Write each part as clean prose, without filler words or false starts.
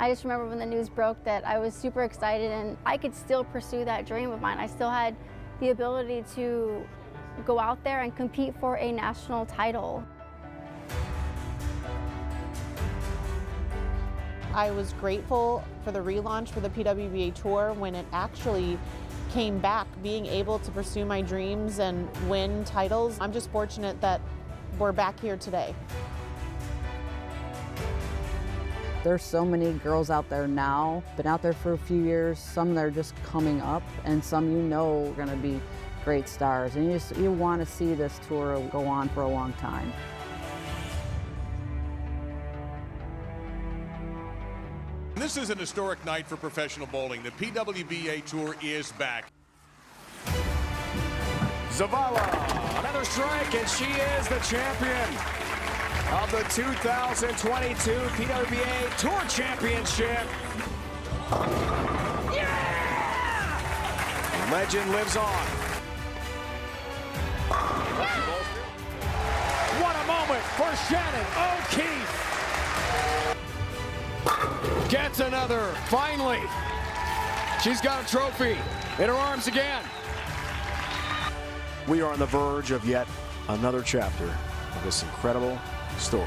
I just remember when the news broke that I was super excited and I could still pursue that dream of mine. I still had the ability to go out there and compete for a national title. I was grateful for the relaunch for the PWBA Tour when it actually came back, being able to pursue my dreams and win titles. I'm just fortunate that we're back here today. There's so many girls out there now, been out there for a few years, some that are just coming up, and some you know are gonna be great stars. And you want to see this tour go on for a long time. This is an historic night for professional bowling. The PWBA Tour is back. Zavala, another strike, and she is the champion of the 2022 PWBA Tour Championship. Yeah! Legend lives on. What a moment for Shannon O'Keefe. Gets another, finally. She's got a trophy in her arms again. We are on the verge of yet another chapter of this incredible story.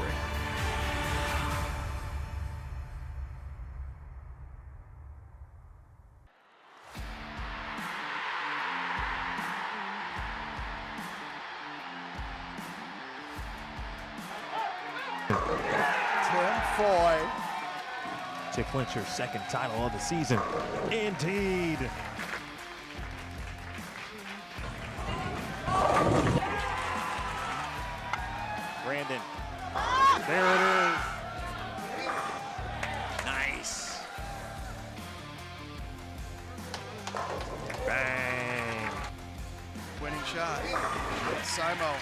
Tim Foy to clinch her second title of the season. Indeed. Brandon. There it is. Nice. Bang. winning shot. Simo.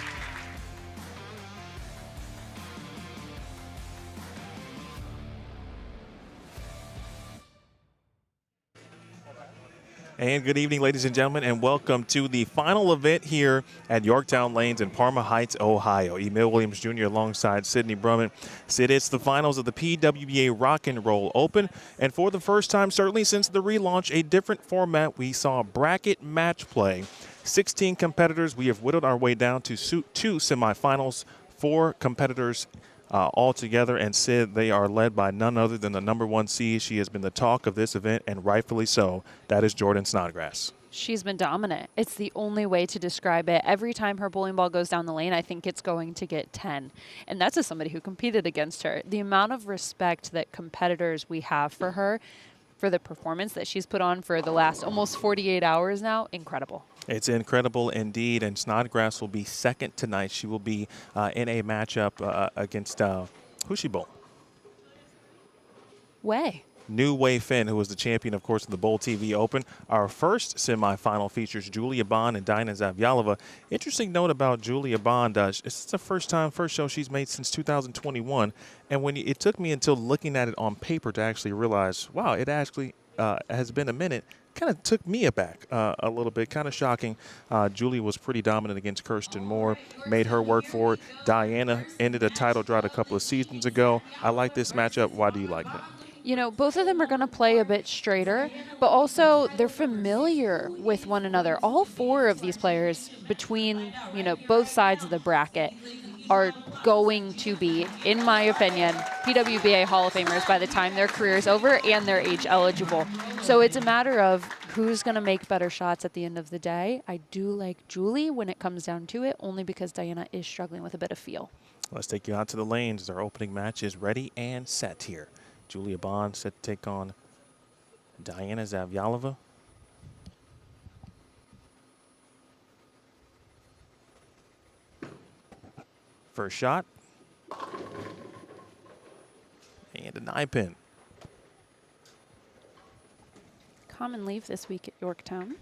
And good evening, ladies and gentlemen, and welcome to the final event here at Yorktown Lanes in Parma Heights, Ohio. Emil Williams Jr. alongside Sydney Brumman. Sid, it's the finals of the PWBA Rock and Roll Open, and for the first time, certainly since the relaunch, a different format. We saw bracket match play. 16 competitors. We have whittled our way down to two semifinals, 4 competitors all together, and Sid, they are led by none other than the #1 seed. She has been the talk of this event, and rightfully so. That is Jordan Snodgrass. She's been dominant. It's the only way to describe it. Every time her bowling ball goes down the lane, I think it's going to get 10. And that's as somebody who competed against her. The amount of respect that competitors we have for her, for the performance that she's put on for the last almost 48 hours now, incredible. It's incredible indeed, and Snodgrass will be second tonight. She will be in a matchup against who's she bowl? New Wei Finn, who was the champion, of course, of the Bowl TV Open. Our first semifinal features Julia Bond and Diana Zavjalova. Interesting note about Julia Bond, it's the first show she's made since 2021. And when it took me until looking at it on paper to actually realize, wow, it actually has been a minute, kind of took me aback a little bit, kind of shocking. Julia was pretty dominant against Kirsten Moore, made her work for it. Diana ended a title drought a couple of seasons ago. I like this matchup. Why do you like it? You know, both of them are going to play a bit straighter, but also they're familiar with one another. All 4 of these players between, you know, both sides of the bracket are going to be, in my opinion, PWBA Hall of Famers by the time their career is over and they're age eligible. So it's a matter of who's going to make better shots at the end of the day. I do like Julie when it comes down to it, only because Diana is struggling with a bit of feel. Let's take you out to the lanes. Our opening match is ready and set here. Julia Bond set to take on Diana Zavjalova. First shot. And an eye pin. Common leave this week at Yorktown.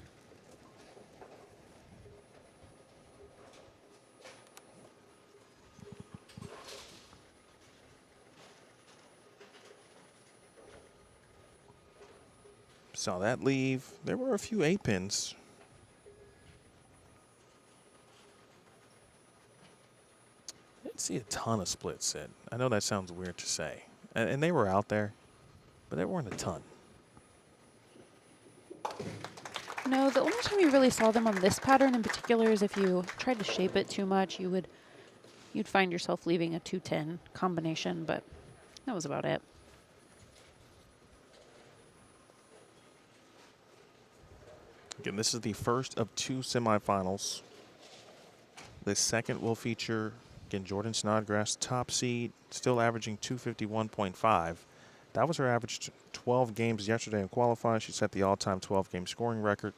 Saw that leave. There were a few 8-pins. I didn't see a ton of splits, Sid. I know that sounds weird to say. And they were out there, but there weren't a ton. No, the only time you really saw them on this pattern in particular is if you tried to shape it too much, you'd find yourself leaving a 210 combination, but that was about it. Again, this is the first of 2 semifinals. The second will feature, again, Jordan Snodgrass, top seed, still averaging 251.5. That was her average 12 games yesterday in qualifying. She set the all-time 12-game scoring record.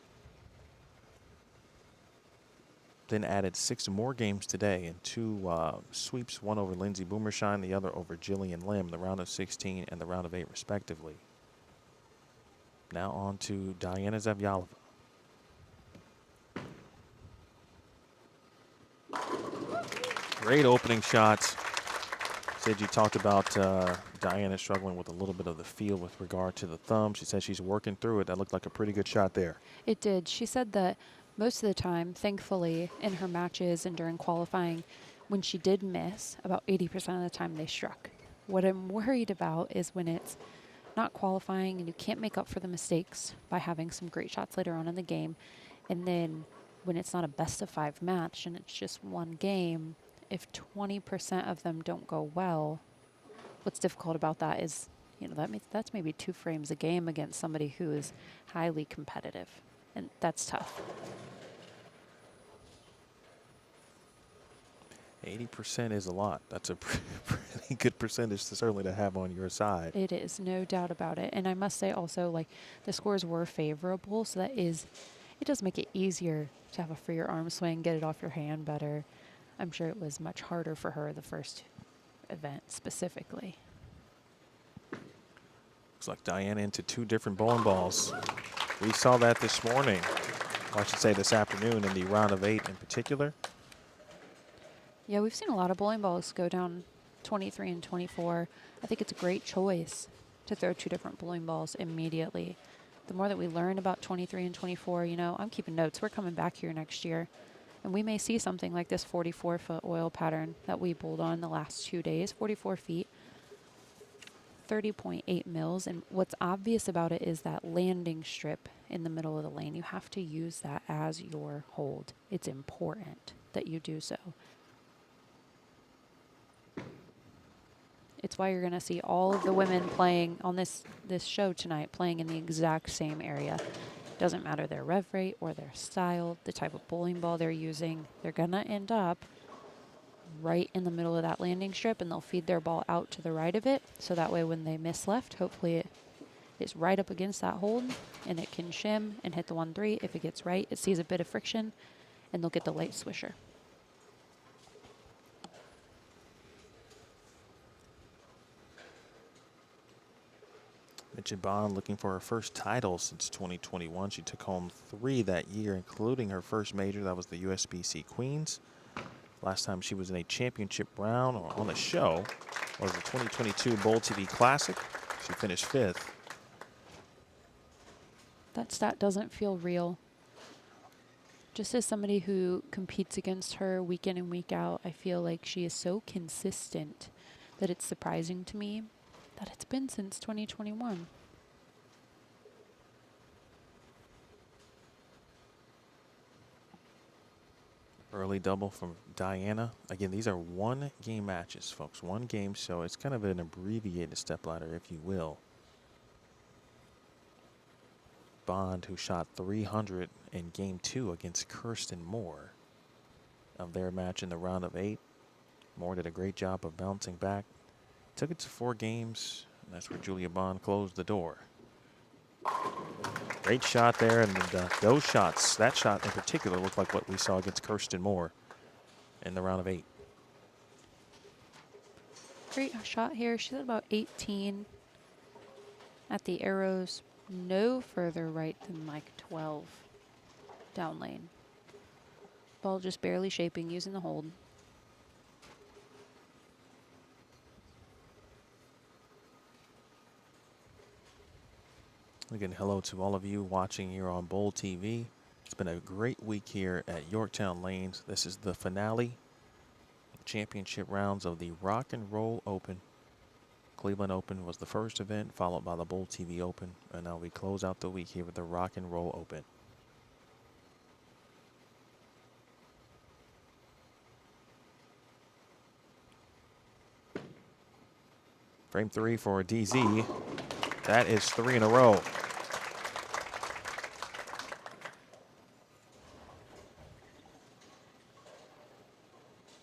Then added 6 more games today in 2 sweeps, one over Lindsey Boomershine, the other over Jillian Lim, the round of 16 and the round of 8 respectively. Now on to Diana Zavjalova. Great opening shots. Said you talked about Diana struggling with a little bit of the feel with regard to the thumb. She said she's working through it. That looked like a pretty good shot there. It did. She said that most of the time, thankfully, in her matches and during qualifying, when she did miss, about 80% of the time they struck. What I'm worried about is when it's not qualifying and you can't make up for the mistakes by having some great shots later on in the game, and then when it's not a best-of-5 match and it's just one game, if 20% of them don't go well, what's difficult about that is, you know, that's maybe 2 frames a game against somebody who is highly competitive, and that's tough. 80% is a lot. That's a pretty good percentage certainly to have on your side. It is, no doubt about it. And I must say also, like, the scores were favorable, so it does make it easier to have a freer arm swing, get it off your hand better. I'm sure it was much harder for her the first event specifically. Looks like Diana into 2 different bowling balls. We saw that this morning, or I should say this afternoon, in the round of 8 in particular. Yeah, we've seen a lot of bowling balls go down 23 and 24. I think it's a great choice to throw 2 different bowling balls immediately. The more that we learn about 23 and 24, you know, I'm keeping notes. We're coming back here next year, and we may see something like this 44-foot oil pattern that we bowled on the last 2 days. 44 feet, 30.8 mils. And what's obvious about it is that landing strip in the middle of the lane. You have to use that as your hold. It's important that you do so. It's why you're going to see all of the women playing on this show tonight, playing in the exact same area. Doesn't matter their rev rate or their style, the type of bowling ball they're using. They're going to end up right in the middle of that landing strip, and they'll feed their ball out to the right of it. So that way when they miss left, hopefully it is right up against that hold, and it can shim and hit the 1-3. If it gets right, it sees a bit of friction, and they'll get the light swisher. Mitchell Bond looking for her first title since 2021. She took home 3 that year, including her first major. That was the USBC Queens. Last time she was in a championship round or on the show was the 2022 Bowl TV Classic. She finished 5th. That stat doesn't feel real. Just as somebody who competes against her week in and week out, I feel like she is so consistent that it's surprising to me that it's been since 2021. Early double from Diana. Again, these are 1-game matches, folks. 1 game, so it's kind of an abbreviated stepladder, if you will. Bond, who shot 300 in game 2 against Kirsten Moore of their match in the round of 8. Moore did a great job of bouncing back. Took it to 4 games, and that's where Julia Bond closed the door. Great shot there, and those shots, that shot in particular, looked like what we saw against Kirsten Moore in the round of 8. Great shot here. She's at about 18 at the arrows, no further right than like 12 down lane. Ball just barely shaping, using the hold. Again, hello to all of you watching here on Bowl TV. It's been a great week here at Yorktown Lanes. This is the finale championship rounds of the Rock and Roll Open. Cleveland Open was the first event, followed by the Bowl TV Open, and now we close out the week here with the Rock and Roll Open. Frame 3 for DZ. That is 3 in a row.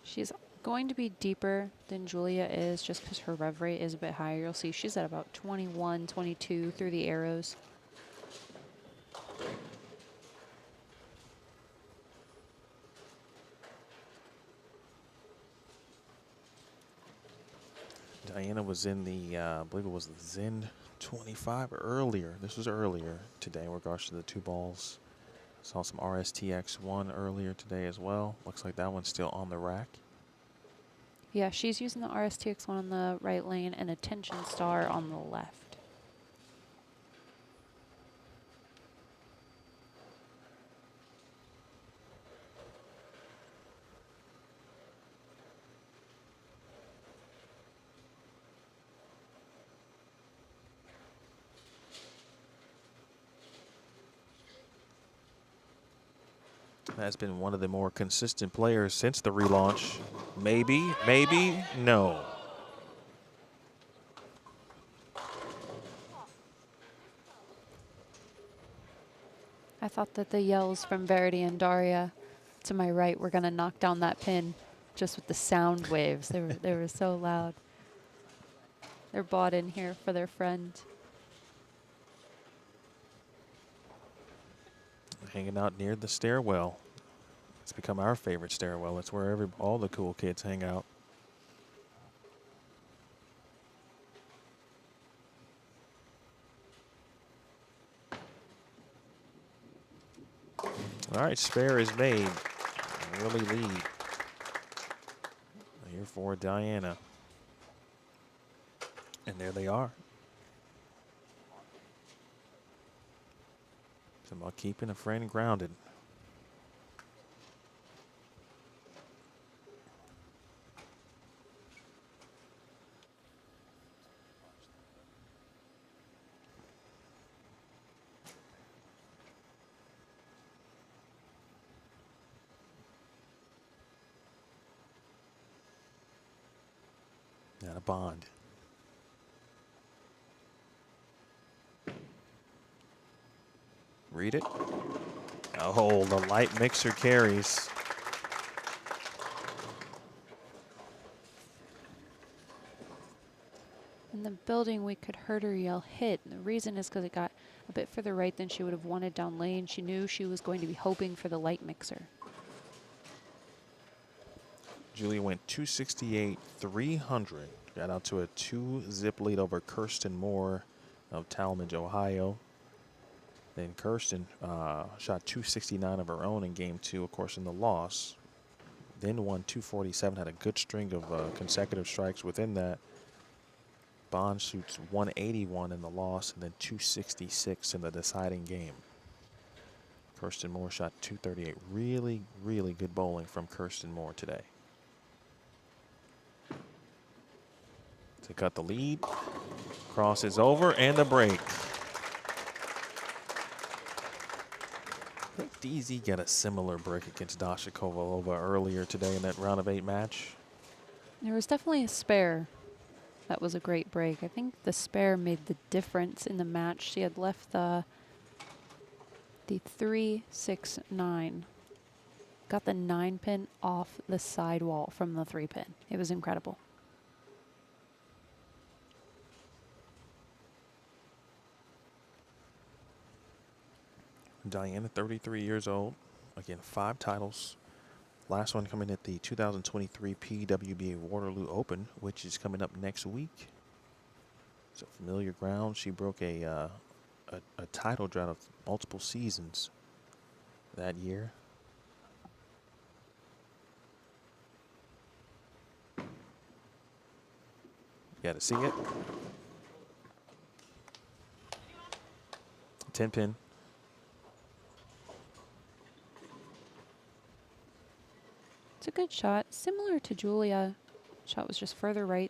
She's going to be deeper than Julia is just because her rev rate is a bit higher. You'll see she's at about 21, 22 through the arrows. Diana was in the, I believe it was the Zen 25 earlier. This was earlier today in regards to the 2 balls. Saw some RSTX1 earlier today as well. Looks like that one's still on the rack. Yeah, she's using the RSTX1 on the right lane and a Tension Star on the left. Has been one of the more consistent players since the relaunch. Maybe, maybe, no. I thought that the yells from Verity and Daria to my right were going to knock down that pin just with the sound waves. They were so loud. They're bought in here for their friend. Hanging out near the stairwell. It's become our favorite stairwell. It's where all the cool kids hang out. All right, spare is made. Early lead. Here for Diana. And there they are. It's about keeping a friend grounded. Not a bond. Read it. Oh, the light mixer carries. In the building, we could heard her yell hit. And the reason is because it got a bit further right than she would have wanted down lane. She knew she was going to be hoping for the light mixer. Julia went 268, 300. Got out to a 2-zip lead over Kirsten Moore of Talmadge, Ohio. Then Kirsten shot 269 of her own in game 2, of course, in the loss. Then won 247, had a good string of consecutive strikes within that. Bond shoots 181 in the loss and then 266 in the deciding game. Kirsten Moore shot 238. Really, really good bowling from Kirsten Moore today. To cut the lead. Cross is over and the break. I think DZ got a similar break against Dasha Kovalova earlier today in that round of 8 match. There was definitely a spare. That was a great break. I think the spare made the difference in the match. She had left the 3-6-9. Got the 9 pin off the sidewall from the 3 pin. It was incredible. Diana, 33 years old. Again, 5 titles. Last one coming at the 2023 PWBA Waterloo Open, which is coming up next week. So familiar ground. She broke a title drought of multiple seasons that year. You got to see it. 10 pin. It's a good shot, similar to Julia. Shot was just further right.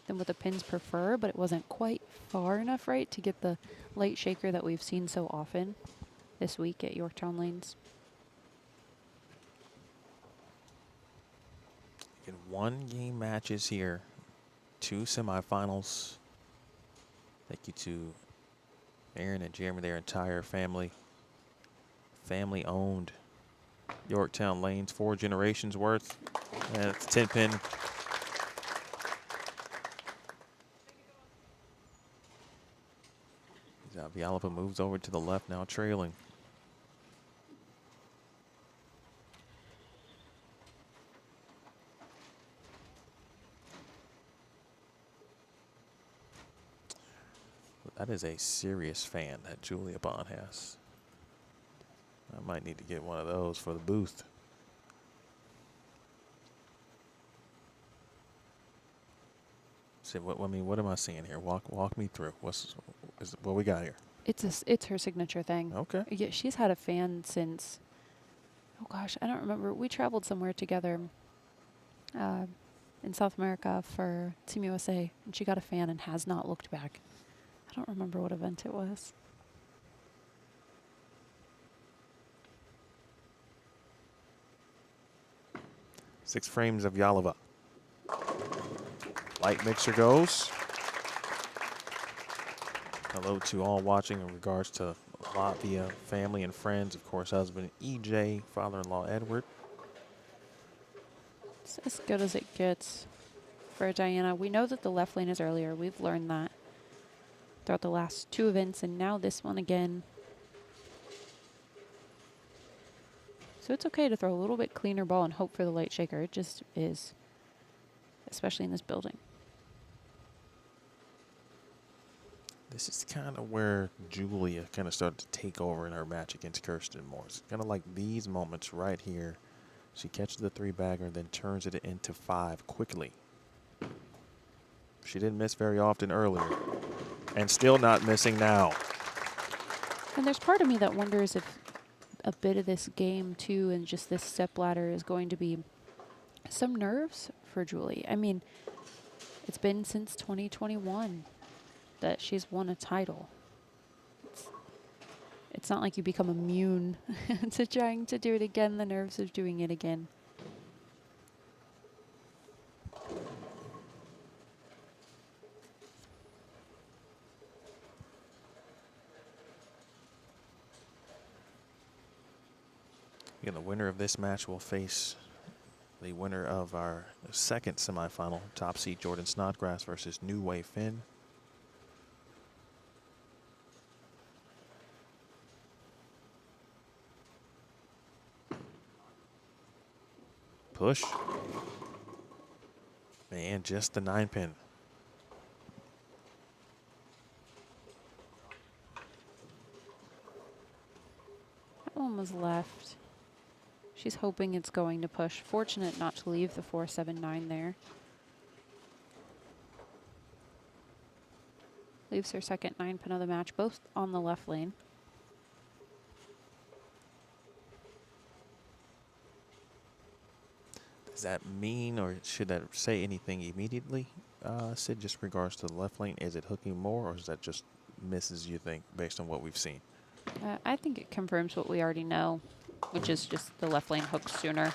than what the pins prefer, but it wasn't quite far enough, right, to get the light shaker that we've seen so often this week at Yorktown Lanes. In 1-game matches here, 2 semifinals. Thank you to Aaron and Jeremy, their entire family. Family-owned Yorktown Lanes, 4 generations worth. And it's 10-pin. Zavyalova moves over to the left, now trailing. That is a serious fan that Julia Bond has. I might need to get one of those for the booth. So what am I seeing here? Walk me through. What we got here? It's her signature thing. Okay. Yeah, she's had a fan since, oh gosh, I don't remember. We traveled somewhere together in South America for Team USA, and she got a fan and has not looked back. I don't remember what event it was. Six frames of Yalova. Light mixer goes. Hello to all watching in regards to Latvia, family and friends. Of course, husband EJ, father-in-law Edward. It's as good as it gets for Diana. We know that the left lane is earlier. We've learned that throughout the last 2 events, and now this one again. So it's okay to throw a little bit cleaner ball and hope for the light shaker. It just is, especially in this building. This is kind of where Julia kind of started to take over in her match against Kirsten Morse. Kind of like these moments right here. She catches the 3-bagger, then turns it into 5 quickly. She didn't miss very often earlier, and still not missing now. And there's part of me that wonders if a bit of this game, too, and just this step ladder is going to be some nerves for Julie. I mean, it's been since 2021 that she's won a title. It's not like you become immune to trying to do it again, the nerves of doing it again. Again, the winner of this match will face the winner of our second semifinal, top seed Jordan Snodgrass versus New Way Finn. Push. And just the 9-pin. That one was left. She's hoping it's going to push. Fortunate not to leave the 4-7-9 there. Leaves her second 9-pin of the match, both on the left lane. Does that mean, or should that say anything immediately, Sid, just in regards to the left lane? Is it hooking more, or is that just misses, you think, based on what we've seen? I think it confirms what we already know, which is just the left lane hooks sooner.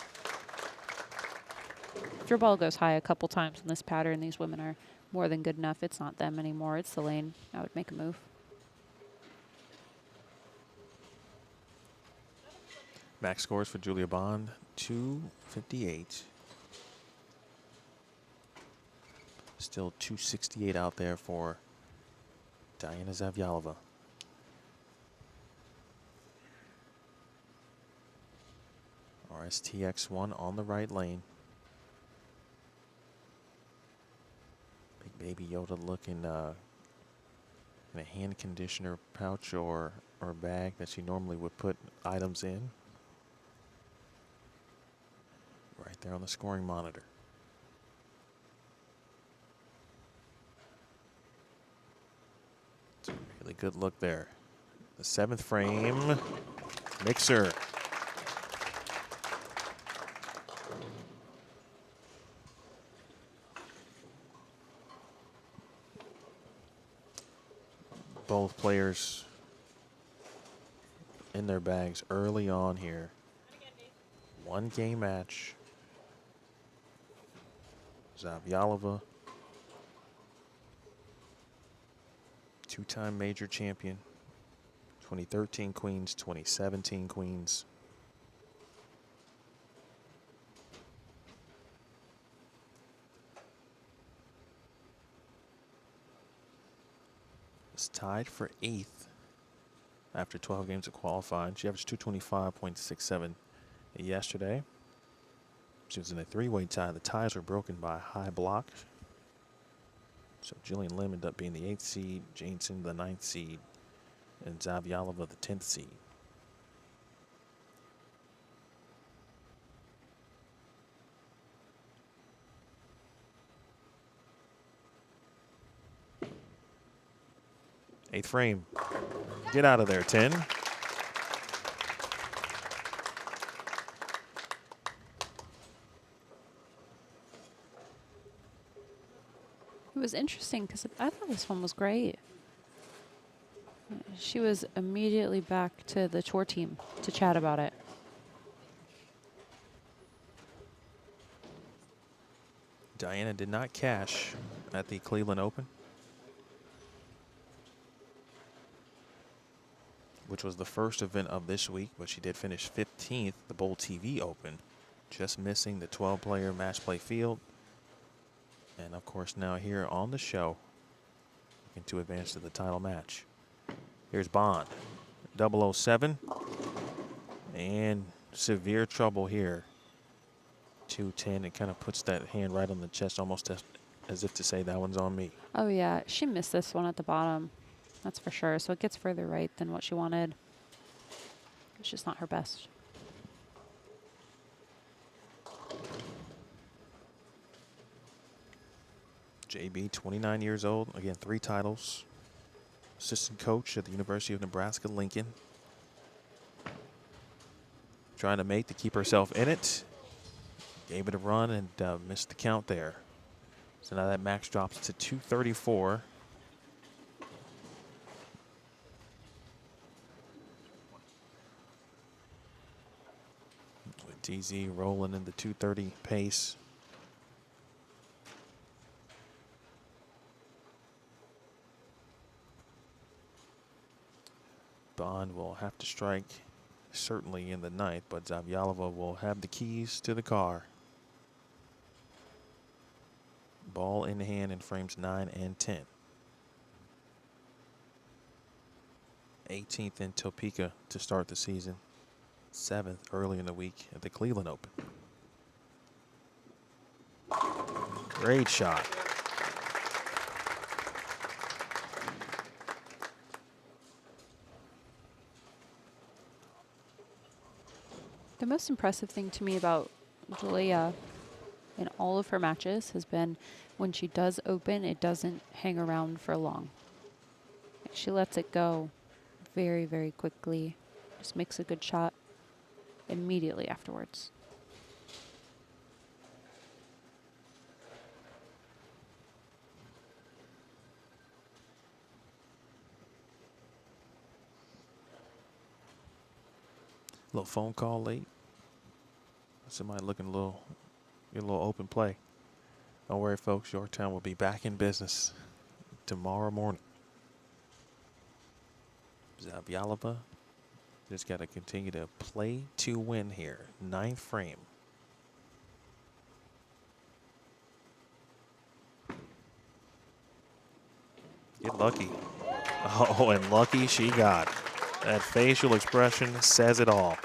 If your ball goes high a couple times in this pattern, these women are more than good enough. It's not them anymore. It's the lane. I would make a move. Max scores for Julia Bond, 258. Still 268 out there for Diana Zavyalova. RSTX1 on the right lane. Big Baby Yoda looking in a hand conditioner pouch or bag that she normally would put items in. Right there on the scoring monitor. It's a really good look there. The 7th frame, mixer. both players in their bags early on here. 1 game match. Zavyalova, 2-time major champion, 2013 Queens, 2017 Queens. Is tied for 8th after 12 games of qualifying. She averaged 225.67 yesterday. She was in a 3-way tie. The ties were broken by a high block. So Jillian Lim ended up being the 8th seed, Jansen the 9th seed, and Zavyalova the 10th seed. Eighth frame. Get out of there, 10. It was interesting because I thought this one was great. She was immediately back to the tour team to chat about it. Diana did not cash at the Cleveland Open, which was the first event of this week, but she did finish 15th, the Bowl TV Open, just missing the 12-player match play field. And of course, now here on the show, looking to advance to the title match. Here's Bond, 007, and severe trouble here. 210, it kind of puts that hand right on the chest, almost as if to say that one's on me. Oh yeah, she missed this one at the bottom. That's for sure. So it gets further right than what she wanted. It's just not her best. JB, 29 years old. Again, 3 titles. Assistant coach at the University of Nebraska-Lincoln. Trying to make to keep herself in it. Gave it a run and missed the count there. So now that max drops to 234. With DZ rolling in the 230 pace. Bond will have to strike certainly in the 9th, but Zavyalova will have the keys to the car. Ball in hand in frames 9 and 10. 18th in Topeka to start the season. 7th early in the week at the Cleveland Open. Great shot. The most impressive thing to me about Julia in all of her matches has been when she does open, it doesn't hang around for long. She lets it go very, very quickly. Just makes a good shot immediately afterwards. Little phone call late. Somebody looking a little, get a little open play. Don't worry, folks. Yorktown will be back in business tomorrow morning. Zavyalova just got to continue to play to win here. 9th frame. Get lucky. Oh, and lucky she got. That facial expression says it all.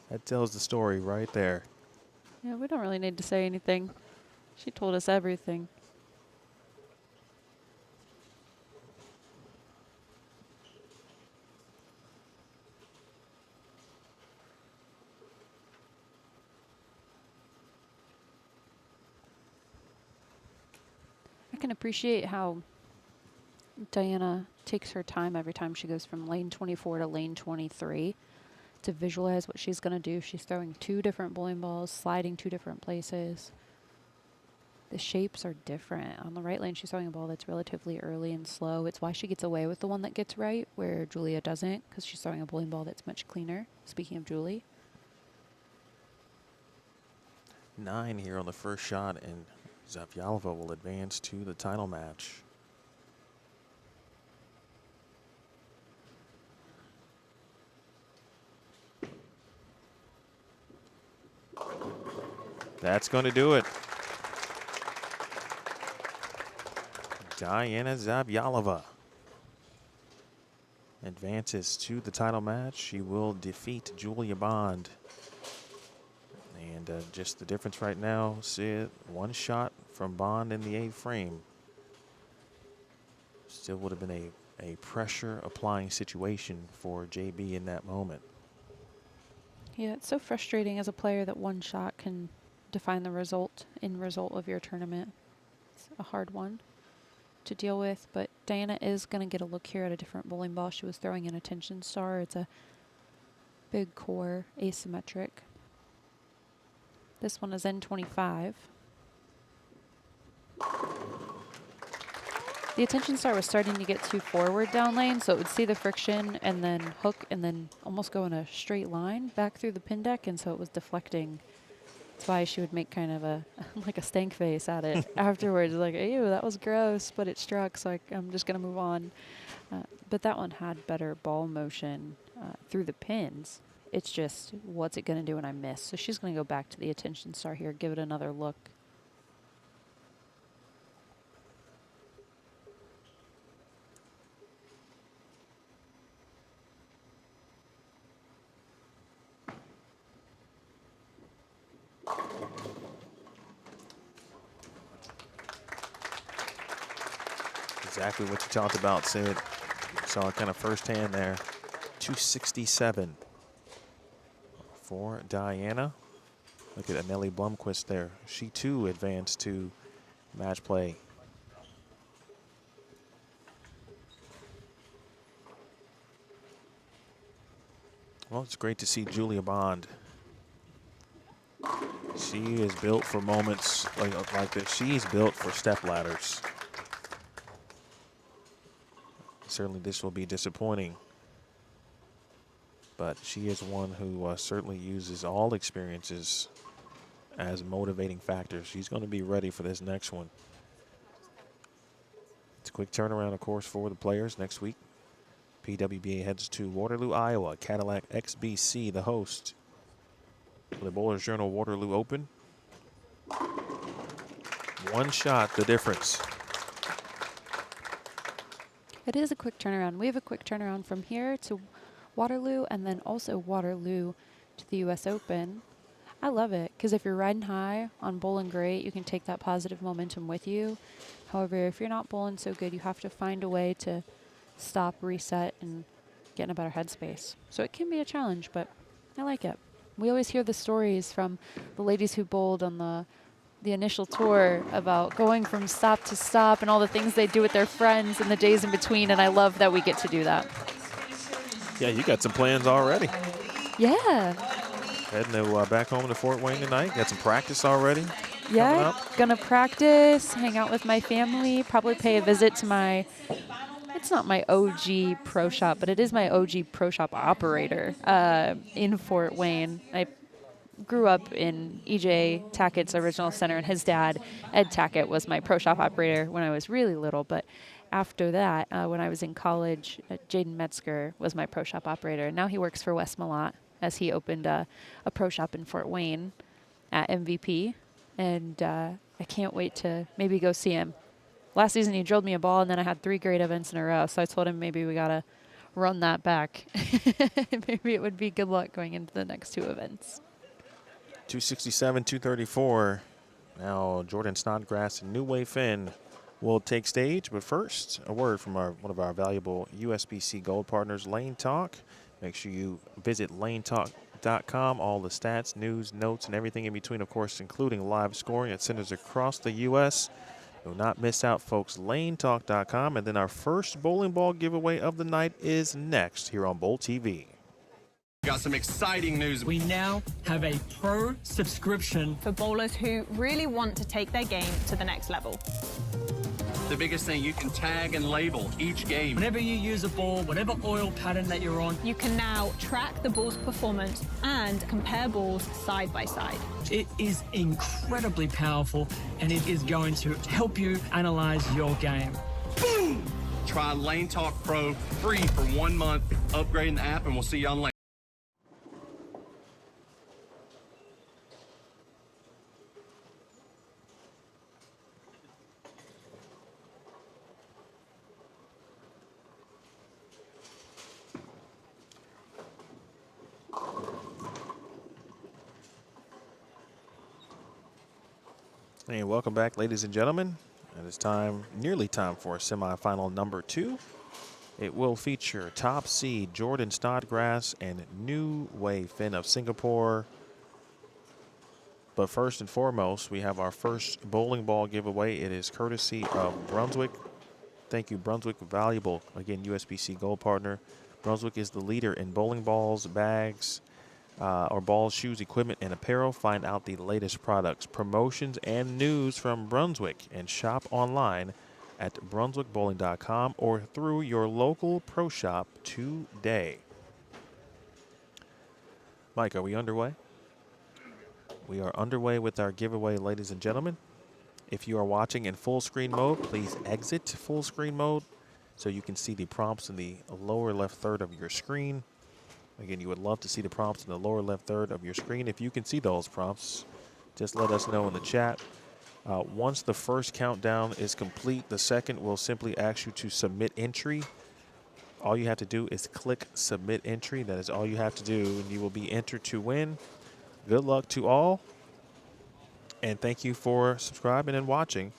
That tells the story right there. Yeah, we don't really need to say anything. She told us everything. I can appreciate how Diana takes her time every time she goes from lane 24 to lane 23 to visualize what she's going to do. She's throwing 2 different bowling balls, sliding 2 different places. The shapes are different. On the right lane, she's throwing a ball that's relatively early and slow. It's why she gets away with the one that gets right, where Julia doesn't, because she's throwing a bowling ball that's much cleaner. Speaking of Julie. 9 here on the first shot, and Zavjalova will advance to the title match. That's going to do it. Diana Zavjalova advances to the title match. She will defeat Julia Bond. And just the difference right now, Sid, 1 shot from Bond in the A frame. Still would have been a pressure applying situation for JB in that moment. Yeah, it's so frustrating as a player that 1 shot can define the result of your tournament. It's a hard one to deal with, but Diana is going to get a look here at a different bowling ball. She was throwing an Attention Star. It's a big core, asymmetric. This one is N25. The Attention Star was starting to get too forward down lane, so it would see the friction and then hook and then almost go in a straight line back through the pin deck, and so it was deflecting. That's why she would make kind of a like a stank face at it afterwards, like, ew, that was gross, but it struck, so I'm just going to move on. But that one had better ball motion through the pins. It's just, what's it going to do when I miss? So she's going to go back to the Attention Star here, give it another look. Exactly what you talked about, Sid. Saw it kind of firsthand there. 267 for Diana. Look at Anneli Blomqvist there. She too advanced to match play. Well, it's great to see Julia Bond. She is built for moments like this. She's built for step ladders. Certainly this will be disappointing, but she is one who certainly uses all experiences as motivating factors. She's going to be ready for this next one. It's a quick turnaround, of course, for the players next week. PWBA heads to Waterloo, Iowa. Cadillac XBC, the host for the Bowlers Journal Waterloo Open. 1 shot, the difference. It is a quick turnaround. We have a quick turnaround from here to Waterloo and then also Waterloo to the US Open. I love it because if you're riding high on bowling great, you can take that positive momentum with you. However, if you're not bowling so good, you have to find a way to stop, reset, and get in a better headspace. So it can be a challenge, but I like it. We always hear the stories from the ladies who bowled on the initial tour about going from stop to stop and all the things they do with their friends and the days in between, and I love that we get to do that. Yeah, you got some plans already. Yeah. Heading to back home to Fort Wayne tonight. Got some practice already. Yeah, gonna practice, hang out with my family, probably pay a visit to my, it's not my OG pro shop, but it is my OG pro shop operator in Fort Wayne. I grew up in E.J. Tackett's original center, and his dad, Ed Tackett, was my pro shop operator when I was really little. But after that, when I was in college, Jaden Metzger was my pro shop operator. And now he works for Wes Malott as he opened a pro shop in Fort Wayne at MVP. And I can't wait to maybe go see him. Last season, he drilled me a ball, and then I had 3 great events in a row. So I told him maybe we got to run that back. Maybe it would be good luck going into the next 2 events. 267, 234. Now Jordan Snodgrass and New Wei Finn will take stage. But first, a word from one of our valuable USBC Gold partners, Lane Talk. Make sure you visit lanetalk.com. All the stats, news, notes, and everything in between, of course, including live scoring at centers across the U.S. Do not miss out, folks. LaneTalk.com. And then our first bowling ball giveaway of the night is next here on Bowl TV. Got some exciting news. We now have a pro subscription for bowlers who really want to take their game to the next level. The biggest thing, you can tag and label each game. Whenever you use a ball, whatever oil pattern that you're on, you can now track the ball's performance and compare balls side by side. It is incredibly powerful, and it is going to help you analyze your game. Boom! Try Lane Talk Pro free for 1 month. Upgrading the app, and we'll see you on Lane. And welcome back, ladies and gentlemen. It is time, nearly time for semifinal number 2. It will feature top seed Jordan Snodgrass and New Wei Fin of Singapore. But first and foremost, we have our first bowling ball giveaway. It is courtesy of Brunswick. Thank you, Brunswick. Valuable, again, USBC Gold partner. Brunswick is the leader in bowling balls, bags, or balls, shoes, equipment, and apparel. Find out the latest products, promotions, and news from Brunswick and shop online at brunswickbowling.com or through your local pro shop today. Mike, are we underway? We are underway with our giveaway, ladies and gentlemen. If you are watching in full screen mode, please exit full screen mode so you can see the prompts in the lower left third of your screen. Again, you would love to see the prompts in the lower left third of your screen. If you can see those prompts, just let us know in the chat. Once the first countdown is complete, the second will simply ask you to submit entry. All you have to do is click submit entry. That is all you have to do, and you will be entered to win. Good luck to all, and thank you for subscribing and watching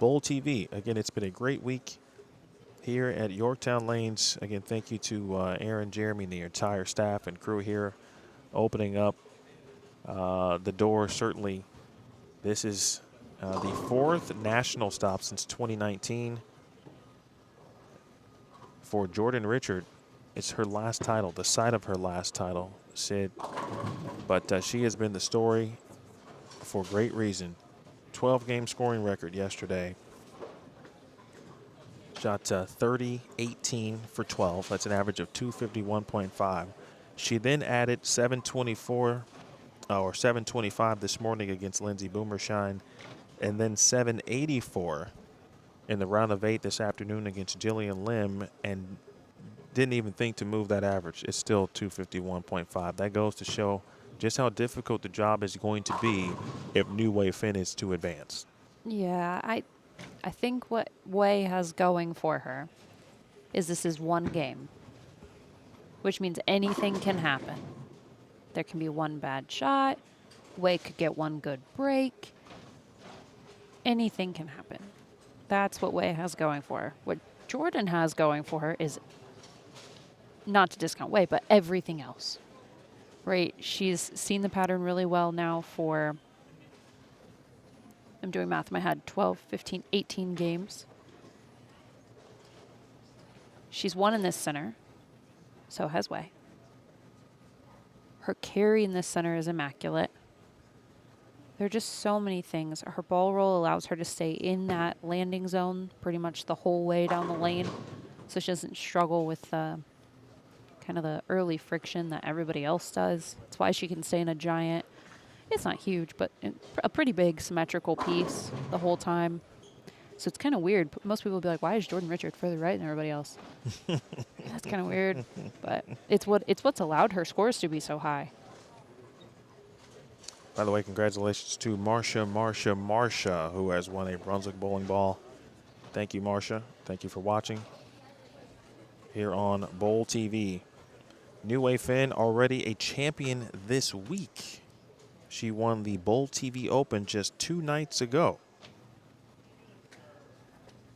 Bowl TV. Again, it's been a great week here at Yorktown Lanes. Again, thank you to Aaron, Jeremy, and the entire staff and crew here opening up the door. Certainly, this is the 4th national stop since 2019 for Jordan Richard. It's her last title, the site of her last title, Sid. But she has been the story for great reason. 12-game scoring record yesterday. Shot 30, 18 for 12. That's an average of 251.5. She then added 725 this morning against Lindsey Boomershine, and then 784 in the round of 8 this afternoon against Jillian Lim, and didn't even think to move that average. It's still 251.5. That goes to show just how difficult the job is going to be if New Wei Fin is to advance. Yeah, I think what Wei has going for her is this is one game, which means anything can happen. There can be one bad shot. Wei could get one good break. Anything can happen. That's what Wei has going for her. What Jordan has going for her is, not to discount Wei, but everything else. Right? She's seen the pattern really well now for, I'm doing math in my head, 12, 15, 18 games. She's won in this center. So has Wei. Her carry in this center is immaculate. There are just so many things. Her ball roll allows her to stay in that landing zone pretty much the whole way down the lane, so she doesn't struggle with kind of the early friction that everybody else does. That's why she can stay in a giant, it's not huge, but a pretty big symmetrical piece the whole time. So it's kind of weird. Most people will be like, why is Jordan Richard further right than everybody else? That's kind of weird, but it's what's allowed her scores to be so high. By the way, congratulations to Marsha, who has won a Brunswick bowling ball. Thank you, Marsha. Thank you for watching here on Bowl TV. New Wei Fin already a champion this week. She won the Bowl TV Open just 2 nights ago.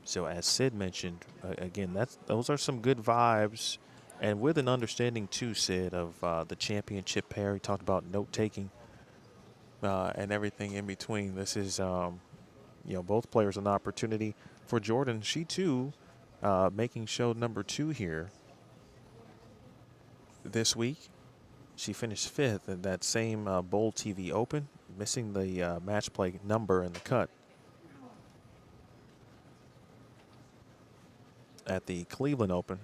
So as Sid mentioned, again, those are some good vibes, and with an understanding too, Sid, of the championship pair. He talked about note-taking and everything in between. This is, both players an opportunity. For Jordan, she too making show number 2 here this week. She finished 5th in that same Bowl TV Open, missing the match play number in the cut at the Cleveland Open.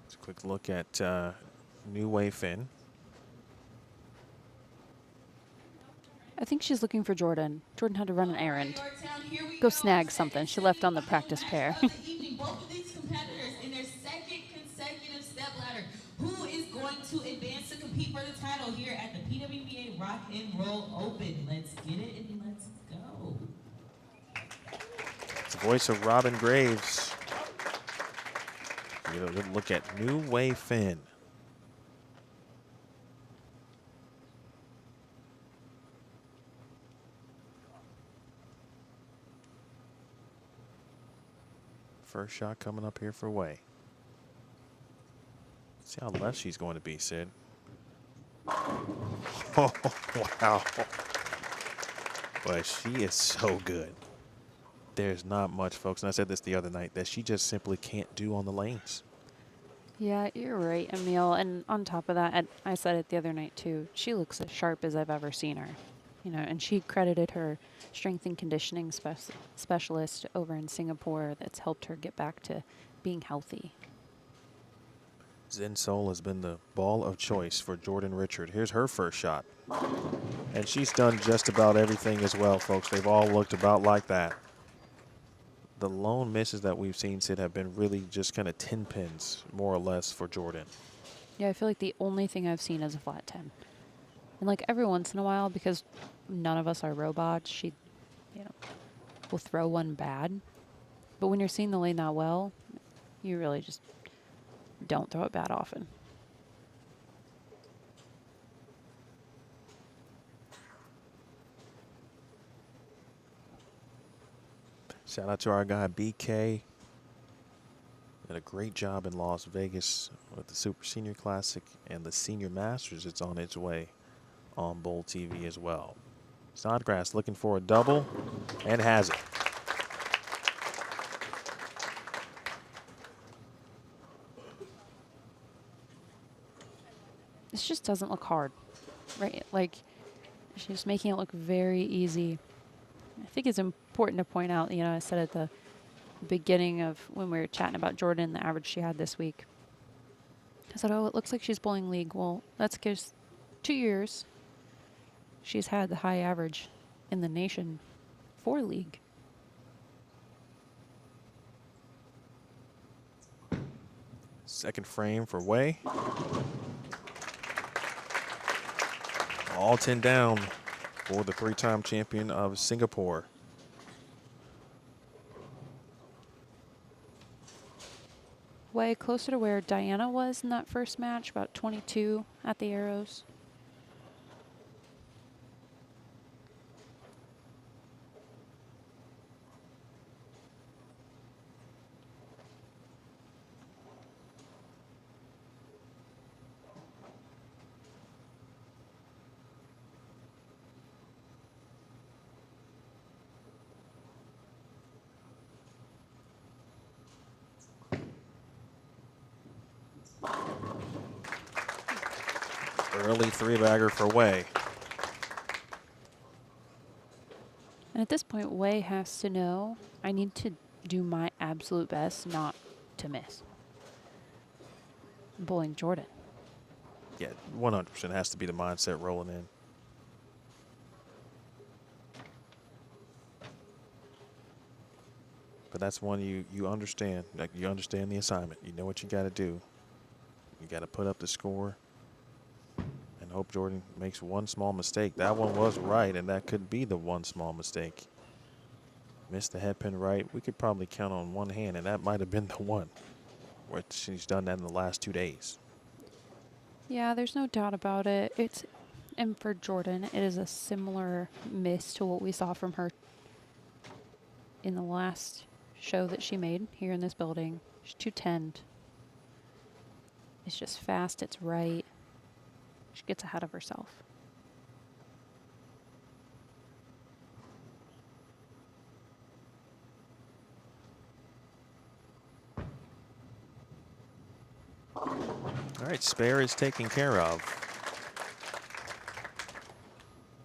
Let's quick look at New Wei Finn. I think she's looking for Jordan. Jordan had to run an errand. Go snag something. She left on the practice pair. Both of these competitors in their second consecutive step ladder. Who is going to advance to compete for the title here at the PWBA Rock and Roll Open? Let's get it and let's go. It's the voice of Robin Graves. Get a good look at New Wei Finn. First shot coming up here for Wei. See how left she's going to be, Sid. Oh, wow. But she is so good. There's not much, folks, and I said this the other night, that she just simply can't do on the lanes. Yeah, you're right, Emil. And on top of that, I said it the other night too, she looks as sharp as I've ever seen her. And she credited her strength and conditioning specialist over in Singapore that's helped her get back to being healthy. Zen Sol has been the ball of choice for Jordan Richard. Here's her first shot. And she's done just about everything as well, folks. They've all looked about like that. The lone misses that we've seen, Sid, have been really just kind of 10 pins, more or less, for Jordan. Yeah, I feel like the only thing I've seen is a flat 10. And like every once in a while, because none of us are robots, she, will throw one bad. But when you're seeing the lane that well, you really just don't throw it bad often. Shout out to our guy BK. Did a great job in Las Vegas with the Super Senior Classic and the Senior Masters. It's on its way on Bowl TV as well. Snodgrass looking for a double and has it. This just doesn't look hard, right? Like, she's making it look very easy. I think it's important to point out, I said at the beginning of when we were chatting about Jordan, the average she had this week. I said, oh, it looks like she's bowling league. Well, that's because 2 years she's had the high average in the nation for league. Second frame for Wei. All 10 down for the 3-time champion of Singapore. Way closer to where Diana was in that first match, about 22 at the arrows. Early 3-bagger for Wei. And at this point, Wei has to know, I need to do my absolute best not to miss. I'm bowling Jordan. Yeah, 100% has to be the mindset rolling in. But that's one you understand. Like, you understand the assignment. You know what you got to do. You got to put up the score and hope Jordan makes one small mistake. That one was right, and that could be the one small mistake. Missed the headpin right. We could probably count on one hand, and that might have been the one. Where she's done that in the last 2 days. Yeah, there's no doubt about it. And for Jordan, it is a similar miss to what we saw from her in the last show that she made here in this building. She's 210. It's just fast, it's right. She gets ahead of herself. All right, spare is taken care of.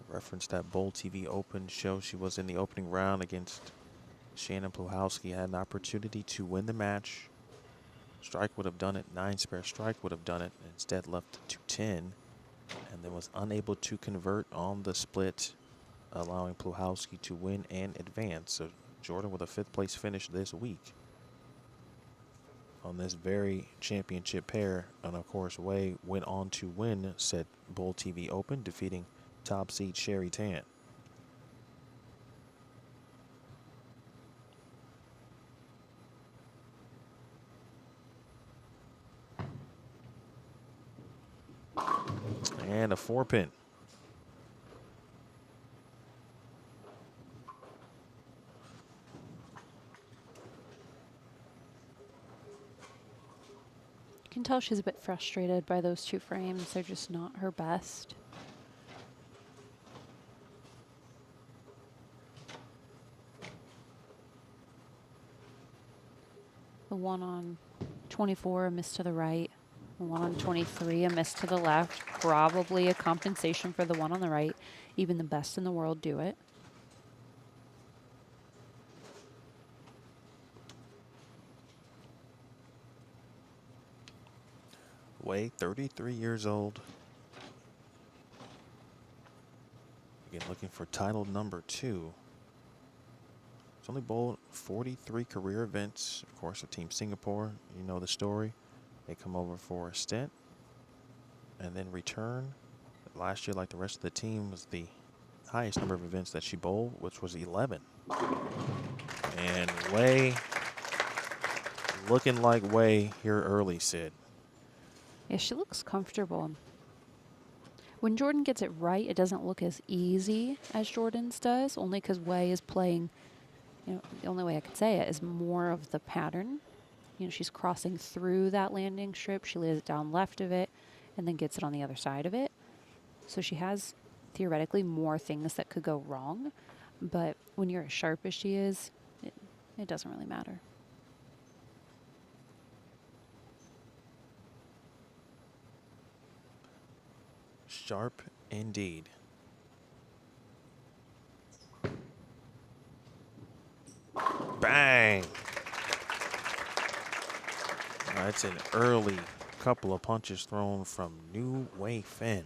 Reference that Bowl TV Open show. She was in the opening round against Shannon Pluhowski. Had an opportunity to win the match. Strike would have done it. 9 spare strike would have done it. Instead left 210 and then was unable to convert on the split, allowing Pluhowski to win and advance. So Jordan with a 5th place finish this week on this very championship pair. And of course, Wei went on to win said Bowl TV Open, defeating top seed Sherry Tan. And a 4-pin. You can tell she's a bit frustrated by those 2 frames. They're just not her best. The one on 24, a miss to the right. The one on 23, a miss to the left. Probably a compensation for the one on the right. Even the best in the world do it. Wei, 33 years old. Again, looking for title number 2. He's only bowled 43 career events. Of course, with Team Singapore, you know the story. They come over for a stint and then return. Last year, like the rest of the team, was the highest number of events that she bowled, which was 11. And Wei, looking like Wei here early, Sid. Yeah, she looks comfortable. When Jordan gets it right, it doesn't look as easy as Jordan's does, only because Wei is playing, you know, the only way I could say it is more of the pattern. You know, she's crossing through that landing strip. She lays it down left of it and then gets it on the other side of it. So she has theoretically more things that could go wrong. But when you're as sharp as she is, it doesn't really matter. Sharp indeed. Bang! That's an early couple of punches thrown from New Wei Fin.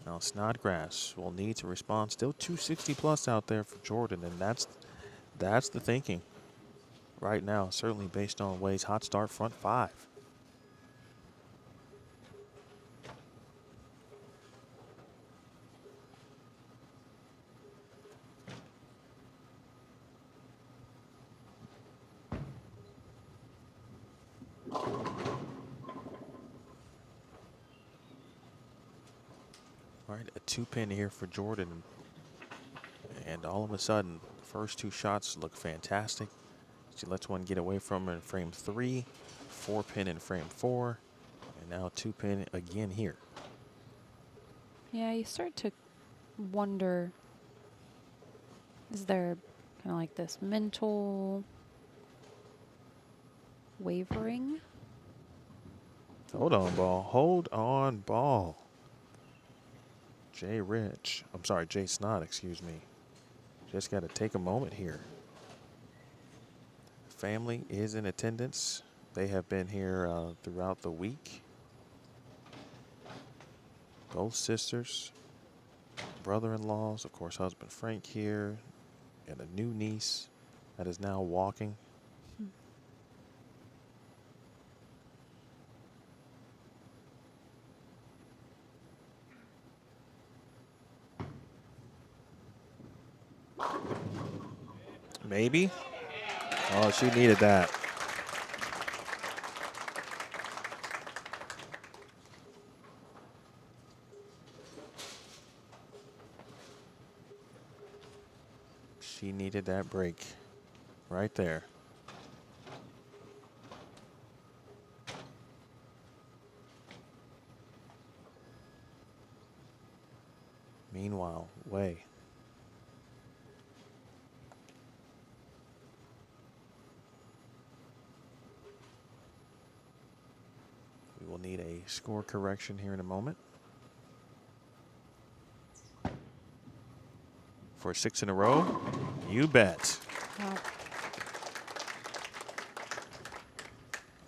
Now Snodgrass will need to respond. Still 260 plus out there for Jordan, and that's the thinking right now, certainly based on Wei's hot start front 5. All right, a 2-pin here for Jordan. And all of a sudden, the first 2 shots look fantastic. She lets one get away from her in frame 3, 4-pin in frame 4, and now 2-pin again here. Yeah, you start to wonder, is there kind of like this mental wavering? Hold on, ball. Hold on, ball. Jay Snod, excuse me. Just got to take a moment here. Family is in attendance. They have been here throughout the week. Both sisters, brother-in-laws, of course, husband Frank here, and a new niece that is now walking. Maybe. Oh, she needed that. She needed needed that break right there. Meanwhile, Wei. We will need a score correction here in a moment. For 6 in a row? You bet. Wow.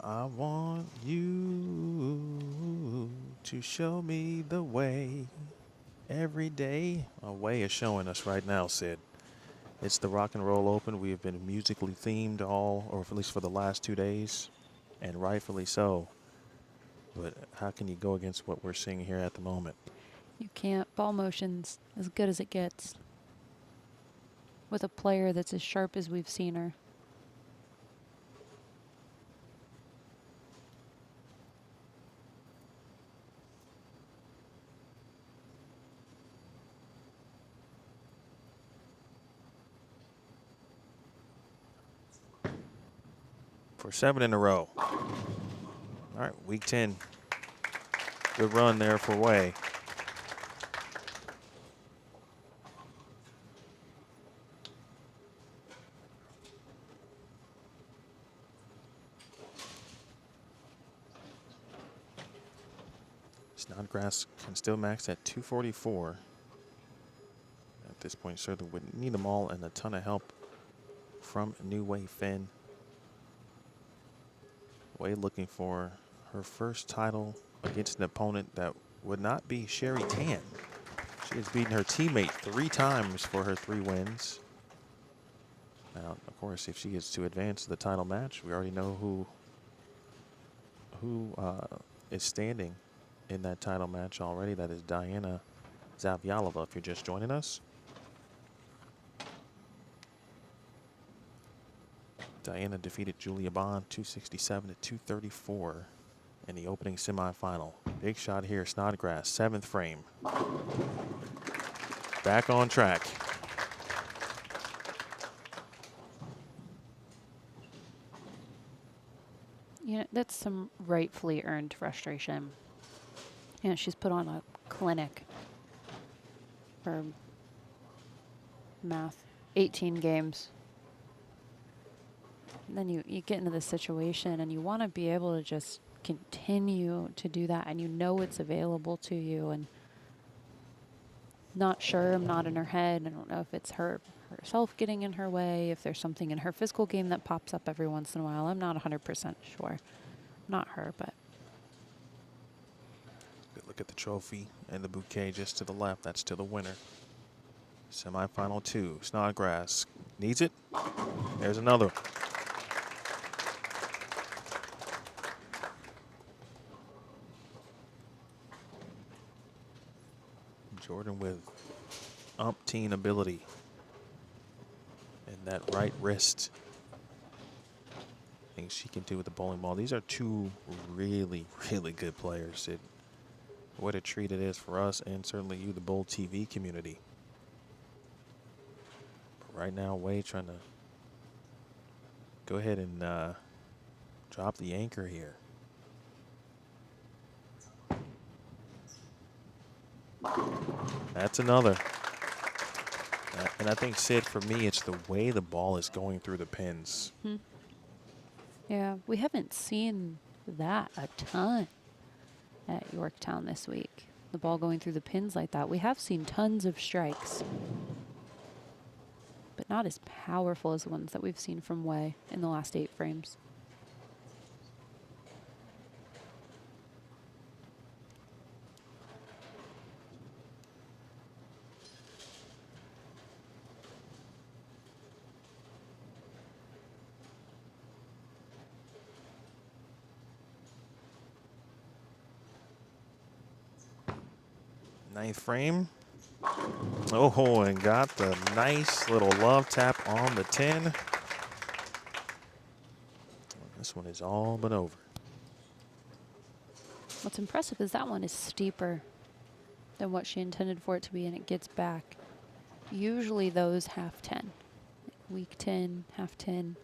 I want you to show me the way every day. A way is showing us right now, Sid. It's the Rock and Roll Open. We have been musically themed all, or at least for the last 2 days, and rightfully so. But how can you go against what we're seeing here at the moment? You can't. Ball motion's as good as it gets. With a player that's as sharp as we've seen her. For 7 in a row. All right, week 10. Good run there for Wei. Snodgrass can still max at 244. At this point, certainly would need them all and a ton of help from New Wei Finn. Wei looking for her first title against an opponent that would not be Sherry Tan. She has beaten her teammate 3 times for her 3 wins. Now, of course, if she is to advance to the title match, we already know who is standing in that title match already. That is Diana Zavjalova, if you're just joining us. Diana defeated Julia Bond 267 to 234 in the opening semifinal. Big shot here, Snodgrass, 7th frame. Back on track. You know, that's some rightfully earned frustration. You know, she's put on a clinic for math, 18 games. And then you get into this situation and you want to be able to just continue to do that, and you know it's available to you, and not sure, I'm not in her head. I don't know if it's herself getting in her way, if there's something in her physical game that pops up every once in a while. I'm not 100% sure. Not her, but. Good look at the trophy and the bouquet just to the left. That's to the winner. Semifinal 2. Snodgrass needs it. There's another. Jordan with umpteen ability and that right wrist. Things she can do with the bowling ball. These are 2 really, really good players. What a treat it is for us and certainly you, the Bowl TV community. But right now, Wei trying to go ahead and drop the anchor here. That's another. And I think, Sid, for me, it's the way the ball is going through the pins. Yeah, we haven't seen that a ton at Yorktown this week. The ball going through the pins like that. We have seen tons of strikes, but not as powerful as the ones that we've seen from Wei in the last 8 frames. Ninth frame. Oh, and got the nice little love tap on the 10. This one is all but over. What's impressive is that one is steeper than what she intended for it to be, and it gets back. Usually those half 10. weak 10, half 10.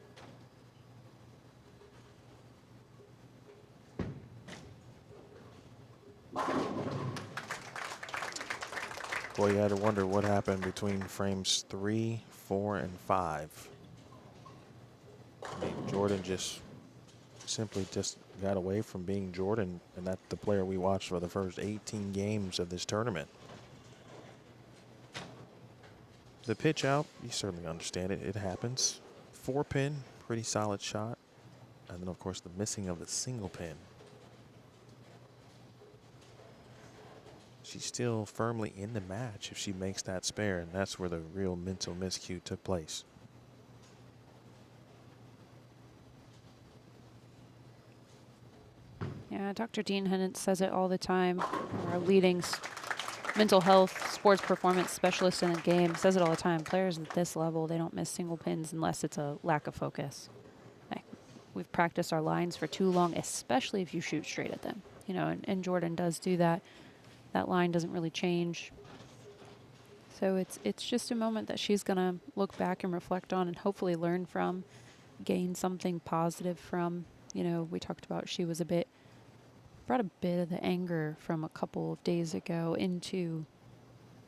Boy, you had to wonder what happened between frames 3, 4, and 5. I mean, Jordan simply got away from being Jordan, and that's the player we watched for the first 18 games of this tournament. The pitch out, you certainly understand it. It happens. 4-pin, pretty solid shot. And then, of course, the missing of the single pin. She's still firmly in the match if she makes that spare, and that's where the real mental miscue took place. Yeah, Dr. Dean Hennett says it all the time. Our leading mental health sports performance specialist in the game says it all the time. Players at this level, they don't miss single pins unless it's a lack of focus. Like, we've practiced our lines for too long, especially if you shoot straight at them. You know, and Jordan does do that. That line doesn't really change. So it's just a moment that she's going to look back and reflect on and hopefully learn from, gain something positive from. You know, we talked about she was brought a bit of the anger from a couple of days ago into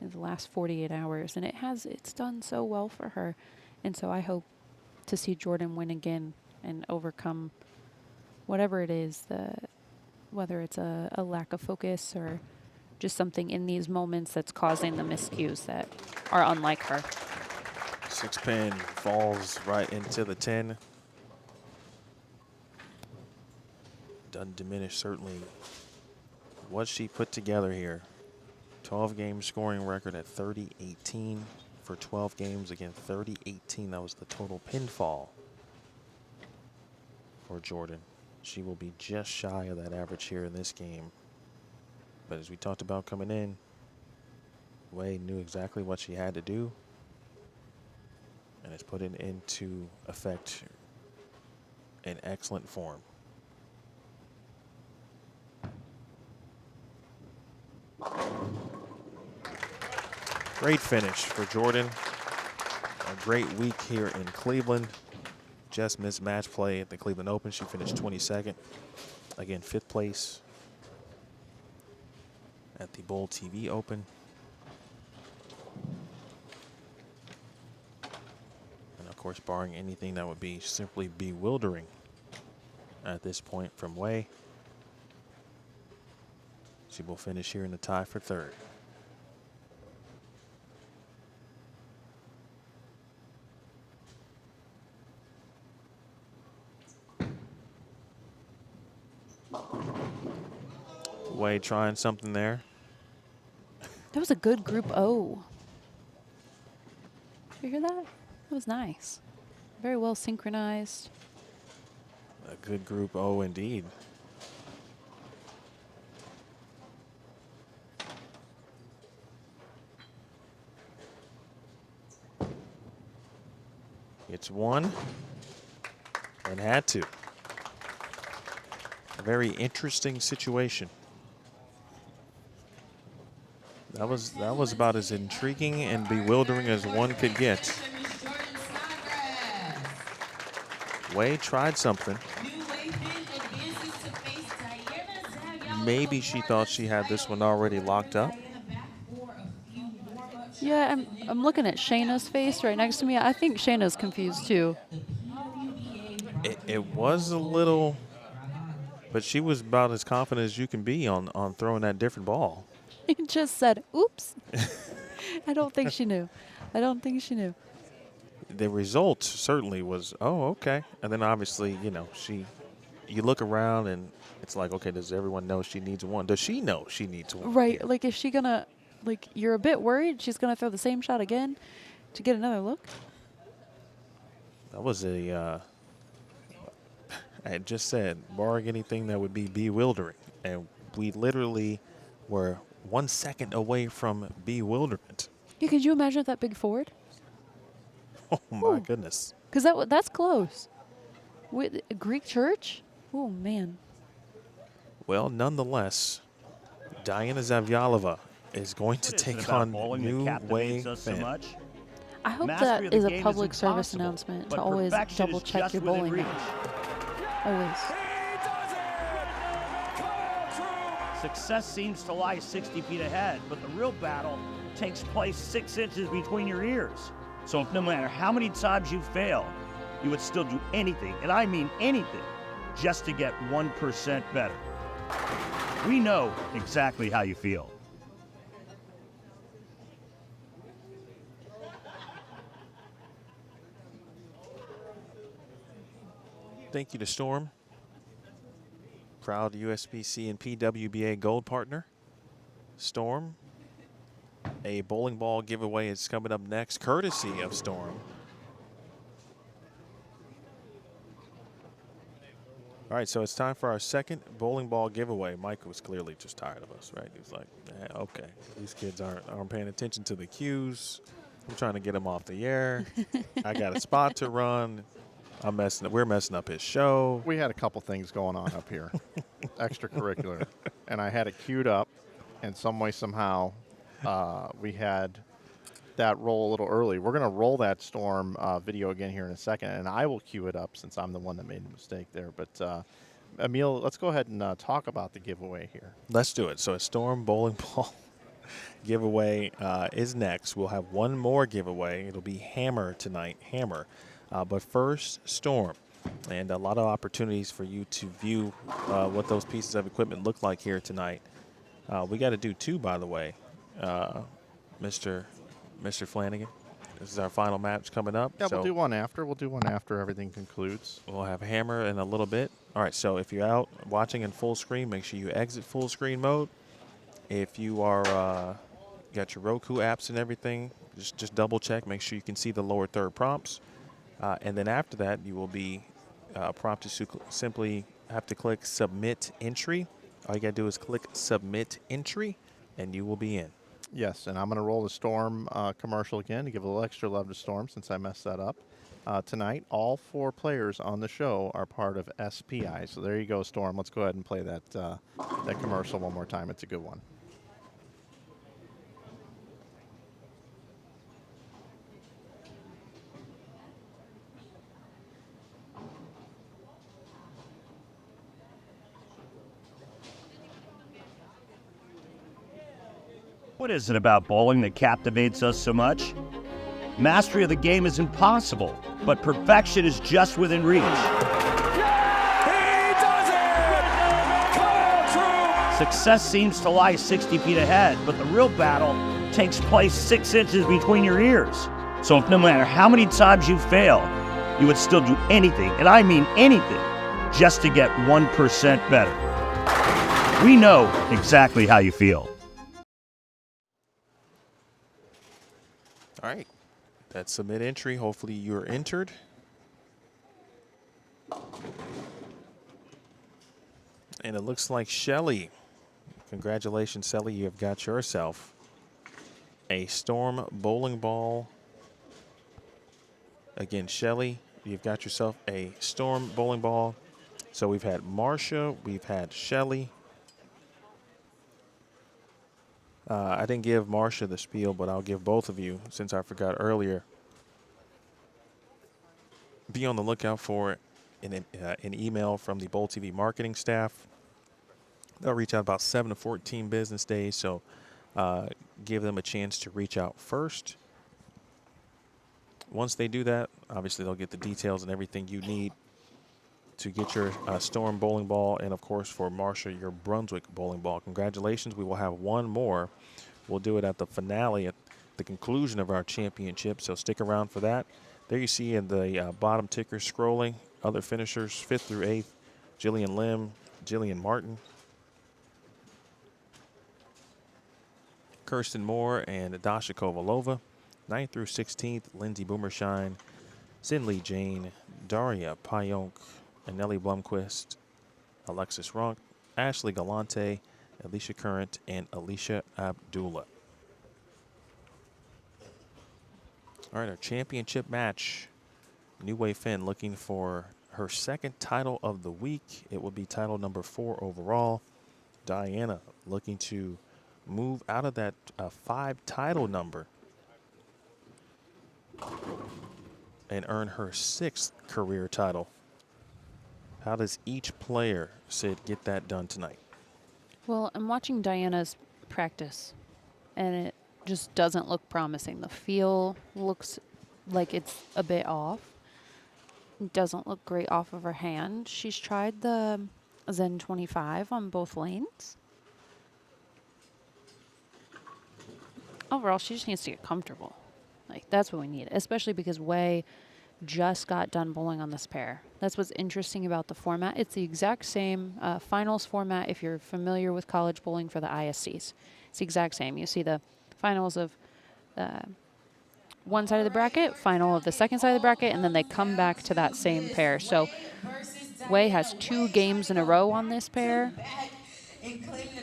the last 48 hours, and it's done so well for her. And so I hope to see Jordan win again and overcome whatever it is, whether it's a lack of focus or just something in these moments that's causing the miscues that are unlike her. 6-pin falls right into the 10. Doesn't diminish certainly what she put together here. 12-game scoring record at 30-18 for 12 games. Again, 30-18. That was the total pinfall for Jordan. She will be just shy of that average here in this game. But as we talked about coming in, Wei knew exactly what she had to do and has put it into effect in excellent form. Great finish for Jordan. A great week here in Cleveland. Just missed match play at the Cleveland Open. She finished 22nd. Again, 5th place at the Bowl TV Open. And of course, barring anything that would be simply bewildering at this point from Wei, she will finish here in the tie for 3rd. Wei trying something there. That was a good group O. Did you hear that? That was nice. Very well synchronized. A good group O indeed. It's one and had to. A very interesting situation. That was about as intriguing and bewildering as one could get. Wei tried something. Maybe she thought she had this one already locked up. Yeah, I'm looking at Shayna's face right next to me. I think Shayna's confused too. It was a little, but she was about as confident as you can be on throwing that different ball. He just said, oops. I don't think she knew. I don't think she knew. The result certainly was, oh, okay. And then obviously, you know, you look around and it's like, okay, does everyone know she needs one? Does she know she needs one? Right. Like, is she going to, like, you're a bit worried she's going to throw the same shot again to get another look? That was I had just said, barring anything that would be bewildering. And we literally were 1 second away from bewilderment. Yeah, could you imagine that big forward? Oh, my goodness. Because that's close. With Greek church? Oh, man. Well, nonetheless, Diana Zavjalova is going to take on New Wei Fan. I hope Mastery of that the is a game public is service impossible, announcement but to always perfection double is check just your within bowling reach. match. Always. Success seems to lie 60 feet ahead, but the real battle takes place 6 inches between your ears. So if no matter how many times you fail, you would still do anything, and I mean anything, just to get 1% better. We know exactly how you feel. Thank you to Storm, proud USBC and PWBA gold partner. Storm, a bowling ball giveaway is coming up next, courtesy of Storm. All right, so it's time for our second bowling ball giveaway. Mike was clearly just tired of us, right? He's like, okay, these kids aren't paying attention to the cues. I'm trying to get them off the air. I got a spot to run. We're messing up his show. We had a couple things going on up here, extracurricular, and I had it queued up, and some way, somehow, we had that roll a little early. We're going to roll that Storm video again here in a second, and I will cue it up since I'm the one that made the mistake there. But, Emil, let's go ahead and talk about the giveaway here. Let's do it. So a Storm bowling ball giveaway is next. We'll have one more giveaway. It'll be Hammer tonight, Hammer. But first, Storm, and a lot of opportunities for you to view what those pieces of equipment look like here tonight. We got to do two, by the way, Mr. Flanagan. This is our final match coming up. Yeah, we'll do one after. We'll do one after everything concludes. We'll have Hammer in a little bit. All right, so if you're out watching in full screen, make sure you exit full screen mode. If you are got your Roku apps and everything, just double check. Make sure you can see the lower third prompts. And then after that, you will be prompted to simply have to click Submit Entry. All you got to do is click Submit Entry, and you will be in. Yes, and I'm going to roll the Storm commercial again to give a little extra love to Storm since I messed that up. Tonight, all 4 players on the show are part of SPI. So there you go, Storm. Let's go ahead and play that commercial one more time. It's a good one. What is it about bowling that captivates us so much? Mastery of the game is impossible, but perfection is just within reach. Success seems to lie 60 feet ahead, but the real battle takes place 6 inches between your ears. So if no matter how many times you fail, you would still do anything, and I mean anything, just to get 1% better. We know exactly how you feel. All right, that's Submit Entry. Hopefully you're entered. And it looks like Shelly. Congratulations, Shelly. You have got yourself a Storm bowling ball. Again, Shelly, you've got yourself a Storm bowling ball. So we've had Marcia, we've had Shelly. I didn't give Marcia the spiel, but I'll give both of you since I forgot earlier. Be on the lookout for an email from the Bowl TV marketing staff. They'll reach out about 7 to 14 business days, so give them a chance to reach out first. Once they do that, obviously they'll get the details and everything you need to get your Storm bowling ball, and of course for Marcia, your Brunswick bowling ball. Congratulations. We will have one more. We'll do it at the finale, at the conclusion of our championship, so stick around for that. There you see in the bottom ticker scrolling, other finishers, 5th through 8th, Jillian Lim, Jillian Martin, Kirsten Moore, and Dasha Kovalova. 9th through 16th, Lindsay Boomershine, Cindy Jane, Daria Payonk, Nellie Blumquist, Alexis Ronk, Ashley Galante, Alicia Current, and Alicia Abdullah. All right, our championship match. New Way Finn looking for her second title of the week. It will be title number 4 overall. Diana looking to move out of that 5 title number and earn her 6th career title. How does each player, Sid, get that done tonight? Well, I'm watching Diana's practice, and it just doesn't look promising. The feel looks like it's a bit off. It doesn't look great off of her hand. She's tried the Zen 25 on both lanes. Overall, she just needs to get comfortable. Like, that's what we need, especially because Wei just got done bowling on this pair. That's what's interesting about the format. It's the exact same finals format if you're familiar with college bowling for the ISCs. It's the exact same. You see the finals of one side of the bracket, final of the second side of the bracket, and then they come back to that same pair. So Wei has 2 games in a row on this pair.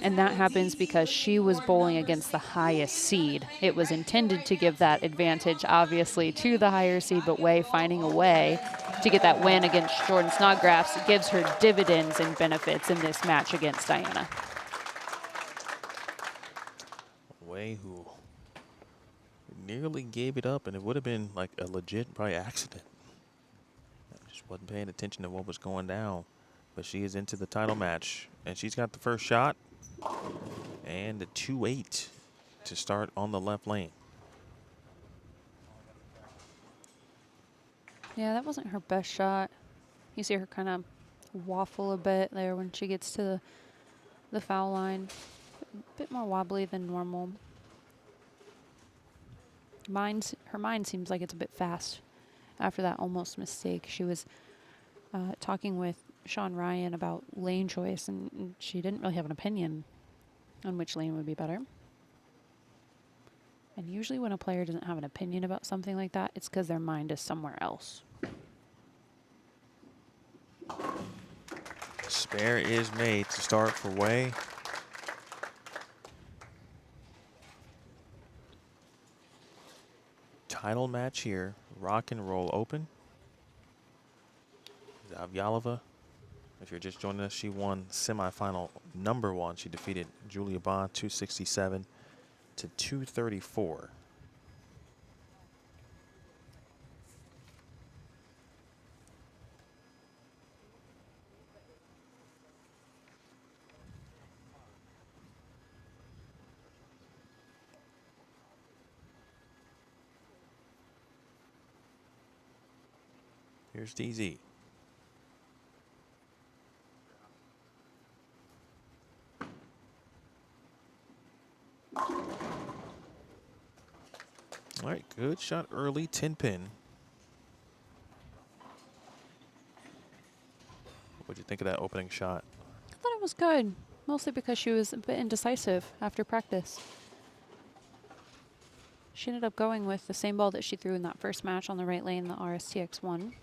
And that happens because she was bowling against the highest seed. It was intended to give that advantage, obviously, to the higher seed, but Wei finding a way to get that win against Jordan Snodgrass gives her dividends and benefits in this match against Diana. Wei, who nearly gave it up, and it would have been like a legit probably accident. Just wasn't paying attention to what was going down. But she is into the title match, and she's got the first shot and the 2-8 to start on the left lane. Yeah, that wasn't her best shot. You see her kind of waffle a bit there when she gets to the foul line. A bit more wobbly than normal. Her mind seems like it's a bit fast after that almost mistake. She was talking with Sean Ryan about lane choice, and she didn't really have an opinion on which lane would be better. And usually when a player doesn't have an opinion about something like that, it's because their mind is somewhere else. Spare is made to start for Wei. Title match here, Rock and Roll Open. Zavjalova, if you're just joining us, she won semifinal number 1. She defeated Julia Ba 267 to 234. Here's DZ. All right, good shot early, 10-pin. What'd you think of that opening shot? I thought it was good, mostly because she was a bit indecisive after practice. She ended up going with the same ball that she threw in that first match on the right lane, the RSTX1.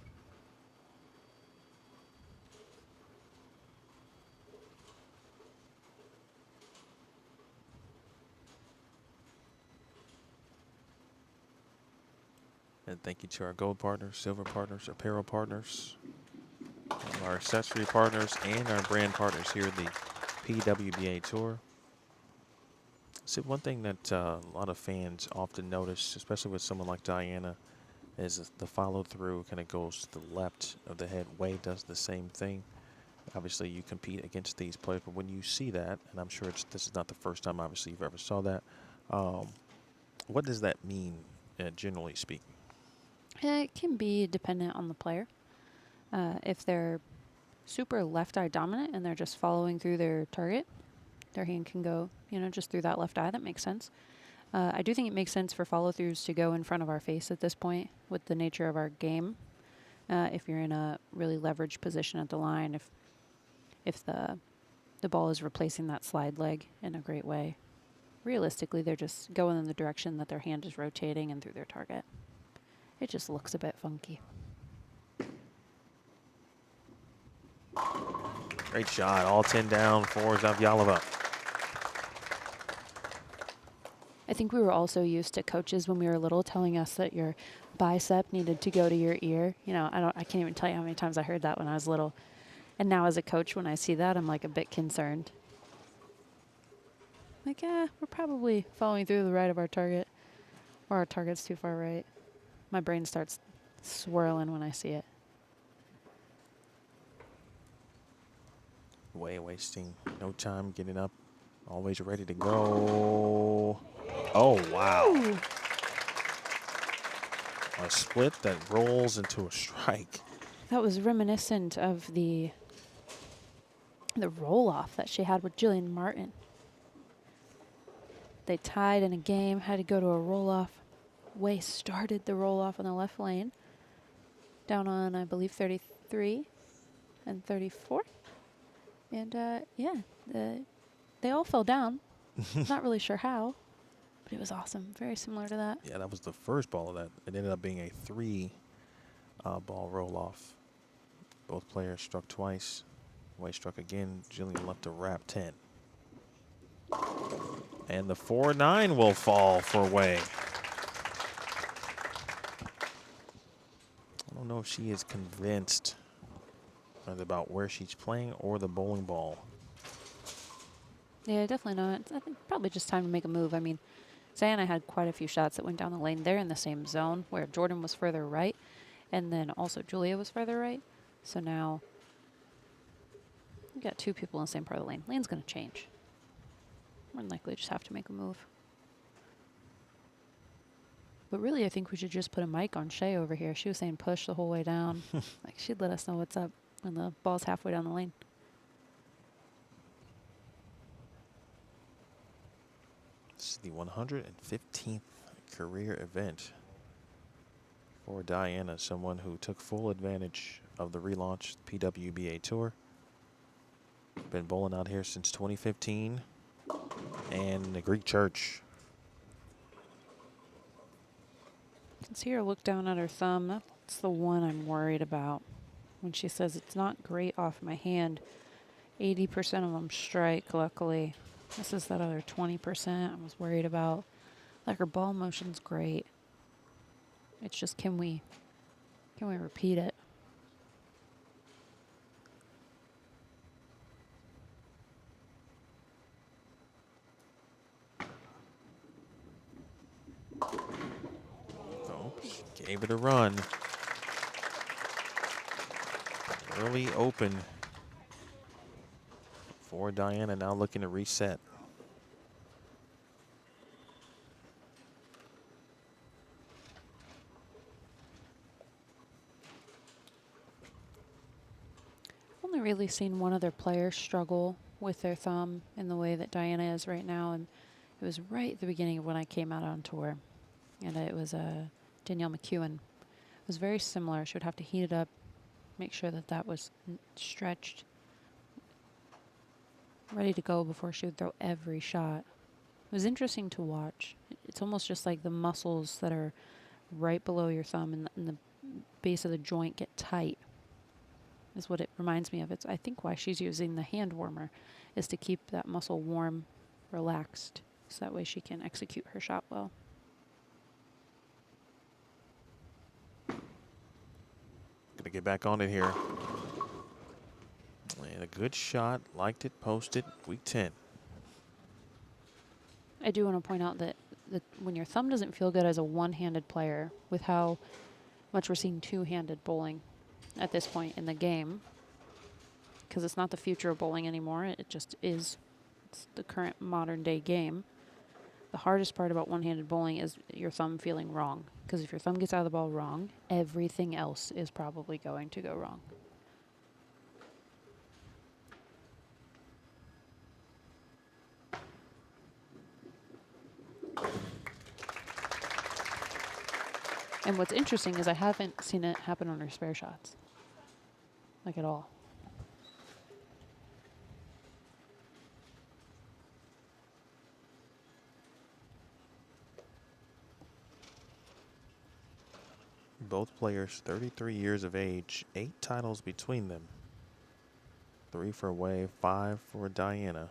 And thank you to our gold partners, silver partners, apparel partners, our accessory partners, and our brand partners here at the PWBA Tour. So one thing that a lot of fans often notice, especially with someone like Diana, is the follow-through kind of goes to the left of the head. Wei does the same thing. Obviously, you compete against these players, but when you see that, and I'm sure this is not the first time, obviously, you've ever saw that, what does that mean, generally speaking? It can be dependent on the player. If they're super left eye dominant and they're just following through their target, their hand can go, just through that left eye. That makes sense. I do think it makes sense for follow-throughs to go in front of our face at this point with the nature of our game. If you're in a really leveraged position at the line, if the ball is replacing that slide leg in a great way, realistically, they're just going in the direction that their hand is rotating and through their target. It just looks a bit funky. Great shot, all 10 down for Zavjalova. I think we were also used to coaches when we were little telling us that your bicep needed to go to your ear. I can't even tell you how many times I heard that when I was little. And now as a coach, when I see that, I'm like a bit concerned. Like, we're probably following through the right of our target, or our target's too far right. My brain starts swirling when I see it. Way wasting no time getting up. Always ready to go. Oh, wow. Ooh. A split that rolls into a strike. That was reminiscent of the roll-off that she had with Jillian Martin. They tied in a game, had to go to a roll-off. Wei started the roll-off on the left lane. Down on, I believe, 33 and 34. And, yeah, they all fell down. Not really sure how, but it was awesome. Very similar to that. Yeah, that was the first ball of that. It ended up being a 3-ball roll-off. Both players struck twice. Wei struck again. Jillian left to wrap 10. And the 4-9 will fall for Wei. I don't know if she is convinced either about where she's playing or the bowling ball. Yeah, definitely not. I think probably just time to make a move. I mean, Diana had quite a few shots that went down the lane. They're in the same zone where Jordan was further right, and then also Julia was further right. So now we got two people in the same part of the lane. Lane's going to change. More than likely just have to make a move. But really, I think we should just put a mic on Shea over here. She was saying push the whole way down. Like, she'd let us know what's up when the ball's halfway down the lane. This is the 115th career event for Diana, someone who took full advantage of the relaunch PWBA Tour. Been bowling out here since 2015. And the Greek Church. You can see her look down at her thumb. That's the one I'm worried about. When she says it's not great off my hand, 80% of them strike, luckily. This is that other 20% I was worried about. Like, her ball motion's great. It's just, can we repeat it? Gave it a run. Early open for Diana, now looking to reset. I've only really seen one other player struggle with their thumb in the way that Diana is right now, and it was right at the beginning of when I came out on tour. And it was Danielle McEwen. It was very similar. She would have to heat it up, make sure that that was stretched, ready to go before she would throw every shot. It was interesting to watch. It's almost just like the muscles that are right below your thumb and the base of the joint get tight, is what it reminds me of. It's, I think, why she's using the hand warmer, is to keep that muscle warm, relaxed, so that way she can execute her shot well. Gonna get back on it here. And a good shot, liked it, posted, week 10. I do want to point out that when your thumb doesn't feel good as a one-handed player, with how much we're seeing two-handed bowling at this point in the game, because it's not the future of bowling anymore, it just is. It's the current modern-day game. The hardest part about one-handed bowling is your thumb feeling wrong, because if your thumb gets out of the ball wrong, everything else is probably going to go wrong. And what's interesting is I haven't seen it happen on her spare shots, like at all. Both players 33 years of age, 8 titles between them. 3 for Wei, 5 for Diana.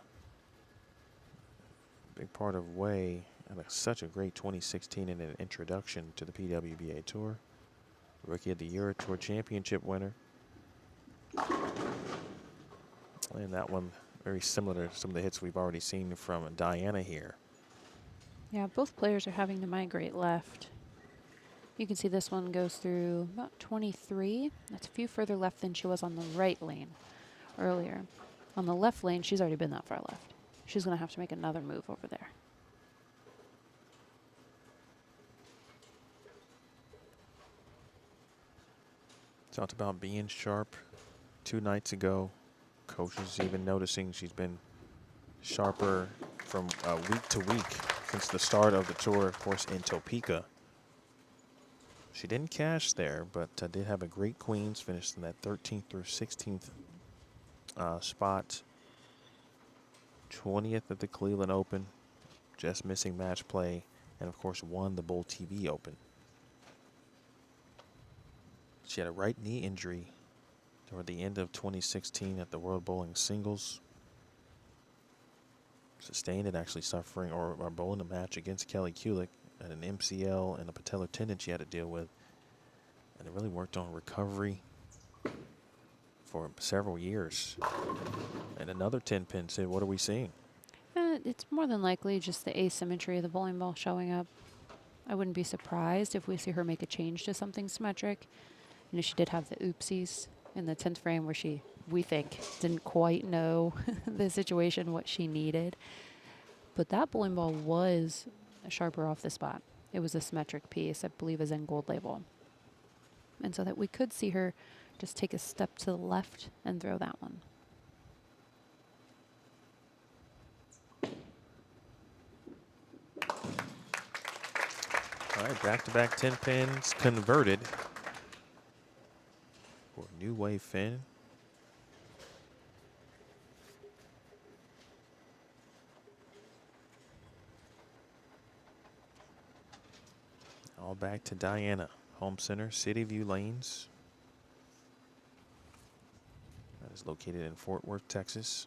Big part of Wei had such a great 2016 in an introduction to the PWBA Tour. Rookie of the Year, Tour Championship winner. And that one very similar to some of the hits we've already seen from Diana here. Yeah, both players are having to migrate left. You can see this one goes through about 23. That's a few further left than she was on the right lane earlier. On the left lane, she's already been that far left. She's going to have to make another move over there. Talked about being sharp 2 nights ago. Coach is even noticing she's been sharper from week to week since the start of the tour, of course, in Topeka. She didn't cash there, but did have a great Queens, finished in that 13th through 16th spot. 20th at the Cleveland Open, just missing match play, and of course won the Bowl TV Open. She had a right knee injury toward the end of 2016 at the World Bowling Singles. Sustained it, actually suffering or bowling a match against Kelly Kulick at an MCL and a patellar tendon she had to deal with. And they really worked on recovery for several years. And another 10-pin. Sid, what are we seeing? It's more than likely just the asymmetry of the bowling ball showing up. I wouldn't be surprised if we see her make a change to something symmetric. You know, she did have the oopsies in the 10th frame where she, we think, didn't quite know the situation, what she needed. But that bowling ball was sharper off the spot. It was a symmetric piece, I believe is in gold label. And so that we could see her just take a step to the left and throw that one. All right, back-to-back 10 pins converted for New Wave Finn. All back to Diana. Home center, City View Lanes. That is located in Fort Worth, Texas.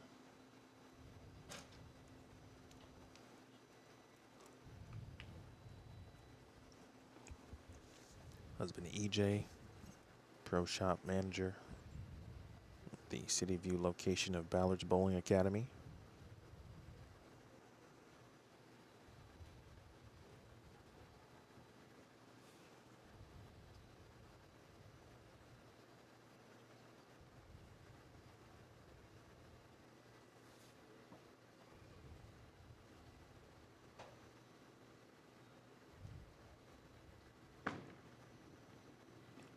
Husband EJ, pro shop manager, the City View location of Ballard's Bowling Academy.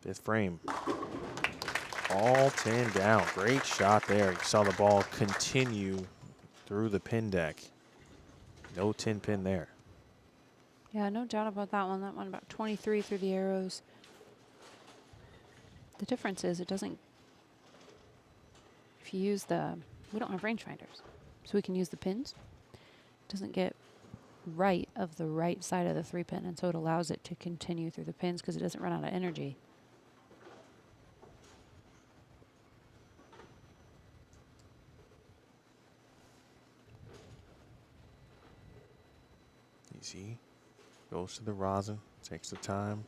Fifth frame. All 10 down. Great shot there. You saw the ball continue through the pin deck. No 10 pin there. Yeah, no doubt about that one. That one about 23 through the arrows. The difference is it doesn't, if you use the, we don't have rangefinders, so we can use the pins. It doesn't get right of the right side of the 3-pin, and so it allows it to continue through the pins because it doesn't run out of energy. Easy. Goes to the rosin, takes the time.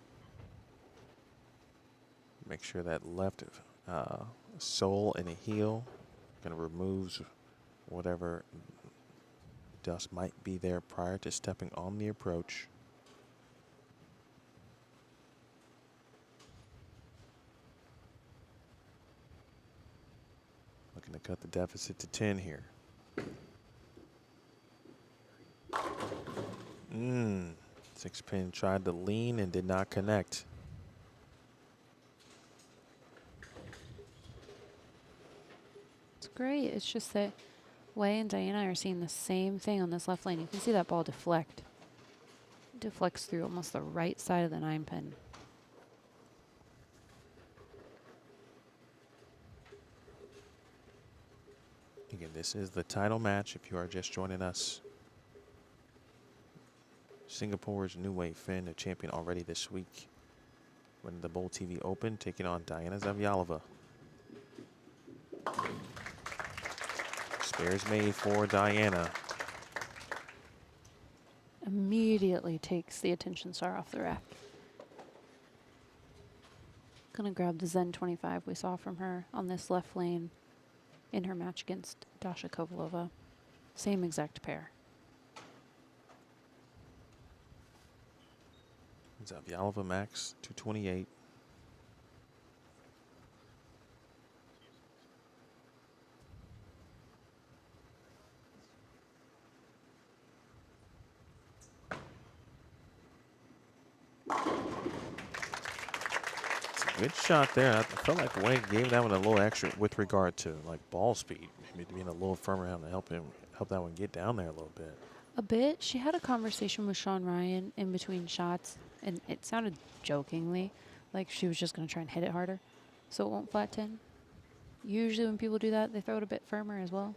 Make sure that left sole and a heel kind of removes whatever dust might be there prior to stepping on the approach. Looking to cut the deficit to 10 here. 6-pin tried to lean and did not connect. It's great. It's just that Wei and Diana are seeing the same thing on this left lane. You can see that ball deflect. It deflects through almost the right side of the 9-pin. Again, this is the title match if you are just joining us. Singapore's New Wave Finn, a champion already this week. Winning the Bowl TV Open, taking on Diana Zavjalova. Spares made for Diana. Immediately takes the attention star off the rack. Gonna grab the Zen 25 we saw from her on this left lane in her match against Dasha Kovalova. Same exact pair. Zavjalova max 228. Good shot there. I felt like Wade gave that one a little extra with regard to like ball speed, maybe being a little firmer to help that one get down there a little bit. A bit. She had a conversation with Sean Ryan in between shots, and it sounded jokingly like she was just going to try and hit it harder so it won't flat 10. Usually when people do that, they throw it a bit firmer as well.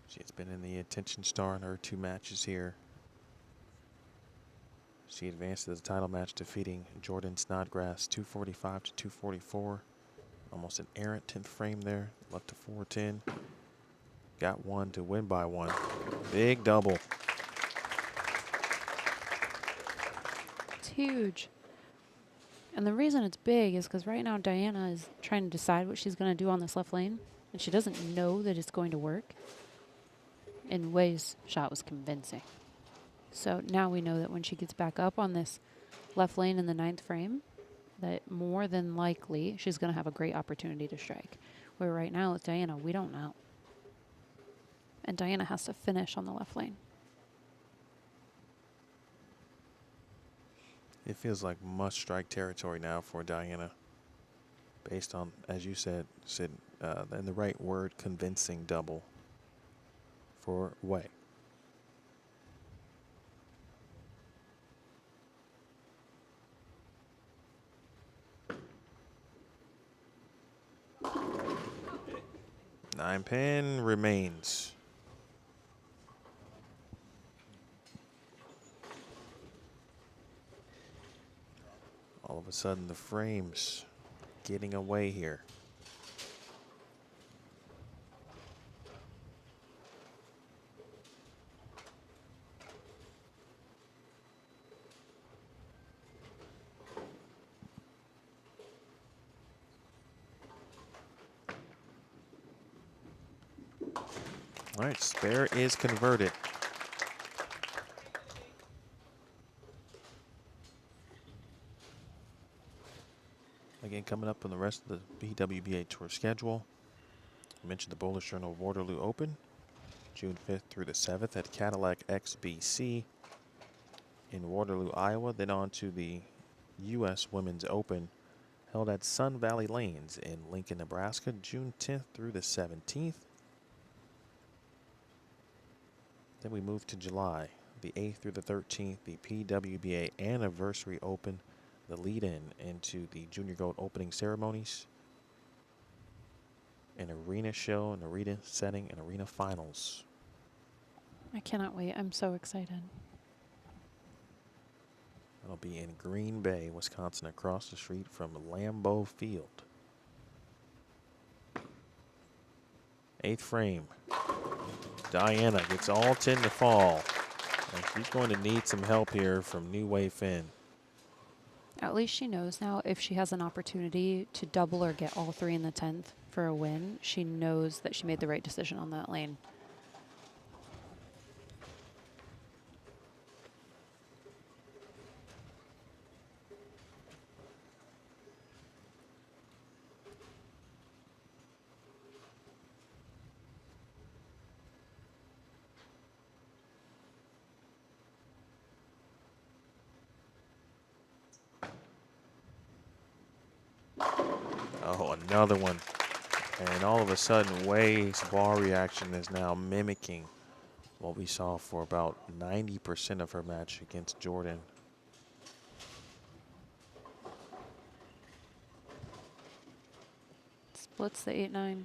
She's been in the attention star in her 2 matches here. She advanced to the title match, defeating Jordan Snodgrass 245 to 244. Almost an errant 10th frame there, left to 410. Got one to win by 1. Big double. It's huge. And the reason it's big is because right now Diana is trying to decide what she's going to do on this left lane, and she doesn't know that it's going to work. And Wei's shot was convincing. So now we know that when she gets back up on this left lane in the 9th frame, that more than likely she's going to have a great opportunity to strike. Where right now with Diana, we don't know. And Diana has to finish on the left lane. It feels like must-strike territory now for Diana, based on, as you said, Sid, and the right word, convincing double for Wei. Nine pin remains. All of a sudden, the frame's getting away here. All right, spare is converted. Again, coming up on the rest of the PWBA Tour schedule, I mentioned the Bowler's Journal Waterloo Open, June 5th through the 7th at Cadillac XBC in Waterloo, Iowa. Then on to the U.S. Women's Open, held at Sun Valley Lanes in Lincoln, Nebraska, June 10th through the 17th. Then we move to July, the 8th through the 13th, the PWBA Anniversary Open, the lead-in into the Junior Gold opening ceremonies, an arena show, an arena setting, and arena finals. I cannot wait. I'm so excited. It'll be in Green Bay, Wisconsin, across the street from Lambeau Field. 8th frame. Diana gets all 10 to fall. And she's going to need some help here from New Wei Finn. At least she knows now if she has an opportunity to double or get all 3 in the 10th for a win, she knows that she made the right decision on that lane. Oh, another one. And all of a sudden, Wei's ball reaction is now mimicking what we saw for about 90% of her match against Jordan. Splits the 8-9.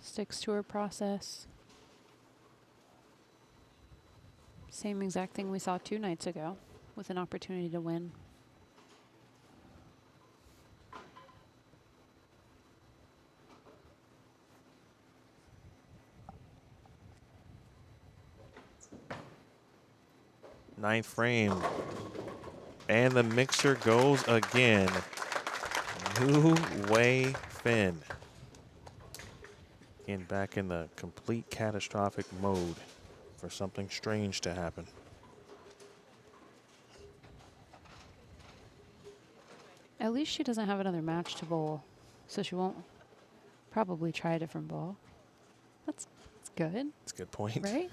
Sticks to her process. Same exact thing we saw 2 nights ago with an opportunity to win. Ninth frame. And the mixer goes again. New Wei Fin. Again, back in the complete catastrophic mode for something strange to happen. At least she doesn't have another match to bowl, so she won't probably try a different ball. That's good. That's a good point. Right?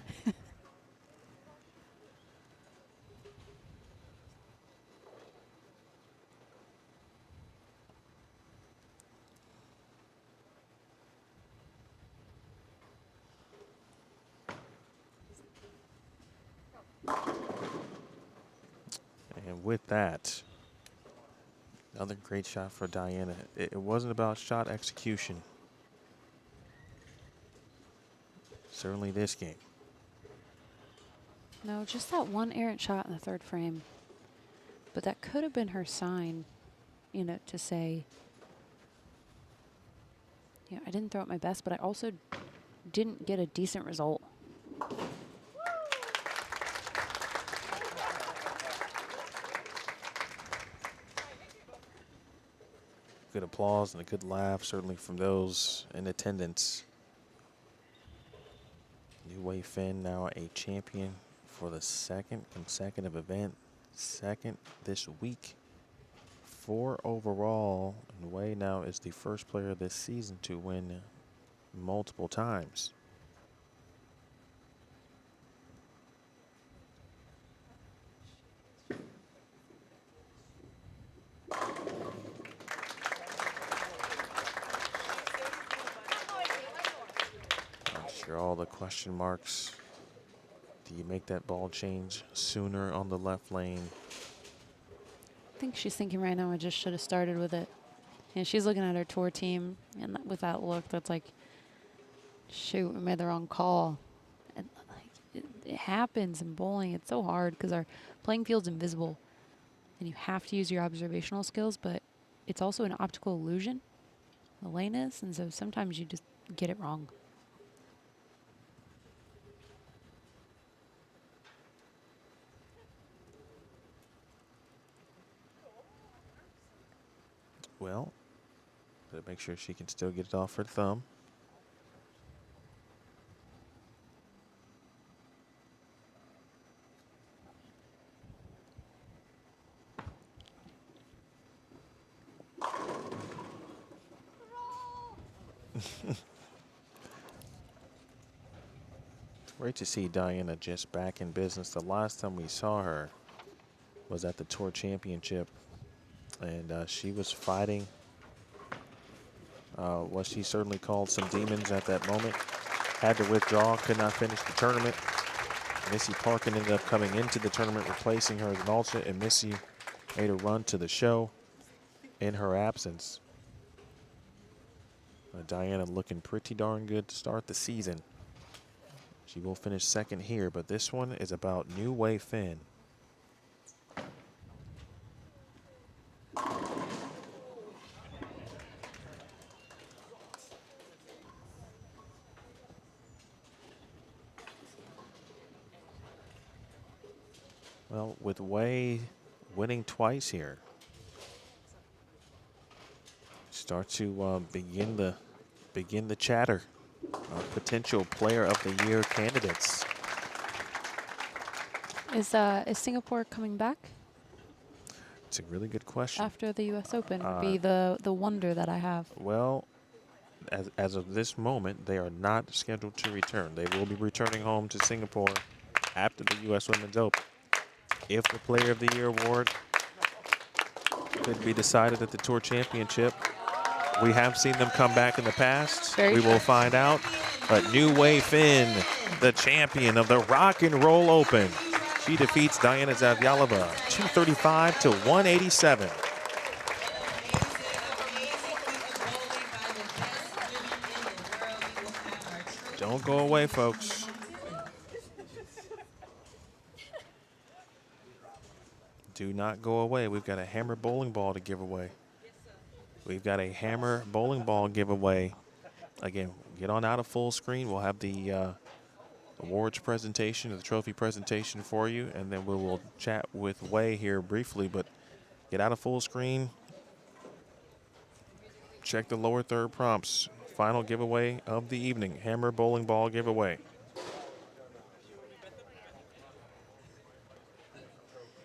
And with that, another great shot for Diana. It wasn't about shot execution. Certainly this game. No, just that one errant shot in the third frame. But that could have been her sign, you know, to say, yeah, I didn't throw it my best, but I also didn't get a decent result. Good applause and a good laugh, certainly from those in attendance. New Wei Fin now a champion for the second consecutive event. Second this week. 4 overall. And Wei now is the first player this season to win multiple times. All the question marks. Do you make that ball change sooner on the left lane? I think she's thinking right now, I just should have started with it. And she's looking at her tour team, and with that look, that's like, shoot, we made the wrong call. And like, it happens in bowling. It's so hard because our playing field's invisible, and you have to use your observational skills, but it's also an optical illusion. The lane is, and so sometimes you just get it wrong. Well, to make sure she can still get it off her thumb. It's great to see Diana just back in business. The last time we saw her was at the Tour Championship. And she was fighting what she certainly called some demons at that moment. Had to withdraw, could not finish the tournament. Missy Parkin ended up coming into the tournament, replacing her as an alternate, and Missy made a run to the show in her absence. Diana looking pretty darn good to start the season. She will finish second here, but this one is about New Wei Fin. Well, with Wei winning twice here, start to begin the chatter of potential Player of the Year candidates. Is Singapore coming back? It's a really good question. After the U.S. Open would be the wonder that I have. Well, as of this moment, they are not scheduled to return. They will be returning home to Singapore after the U.S. Women's Open. If the Player of the Year award could be decided at the Tour Championship, we have seen them come back in the past. We will find out. But New Wei Fin, the champion of the Rock and Roll Open. She defeats Diana Zavjalova 235 to 187. Don't go away, folks. Do not go away. We've got a hammer bowling ball to give away. We've got a hammer bowling ball giveaway. Again, get on out of full screen. We'll have the awards presentation, the trophy presentation for you, and then we will chat with Wei here briefly, but get out of full screen. Check the lower third prompts. Final giveaway of the evening, hammer bowling ball giveaway.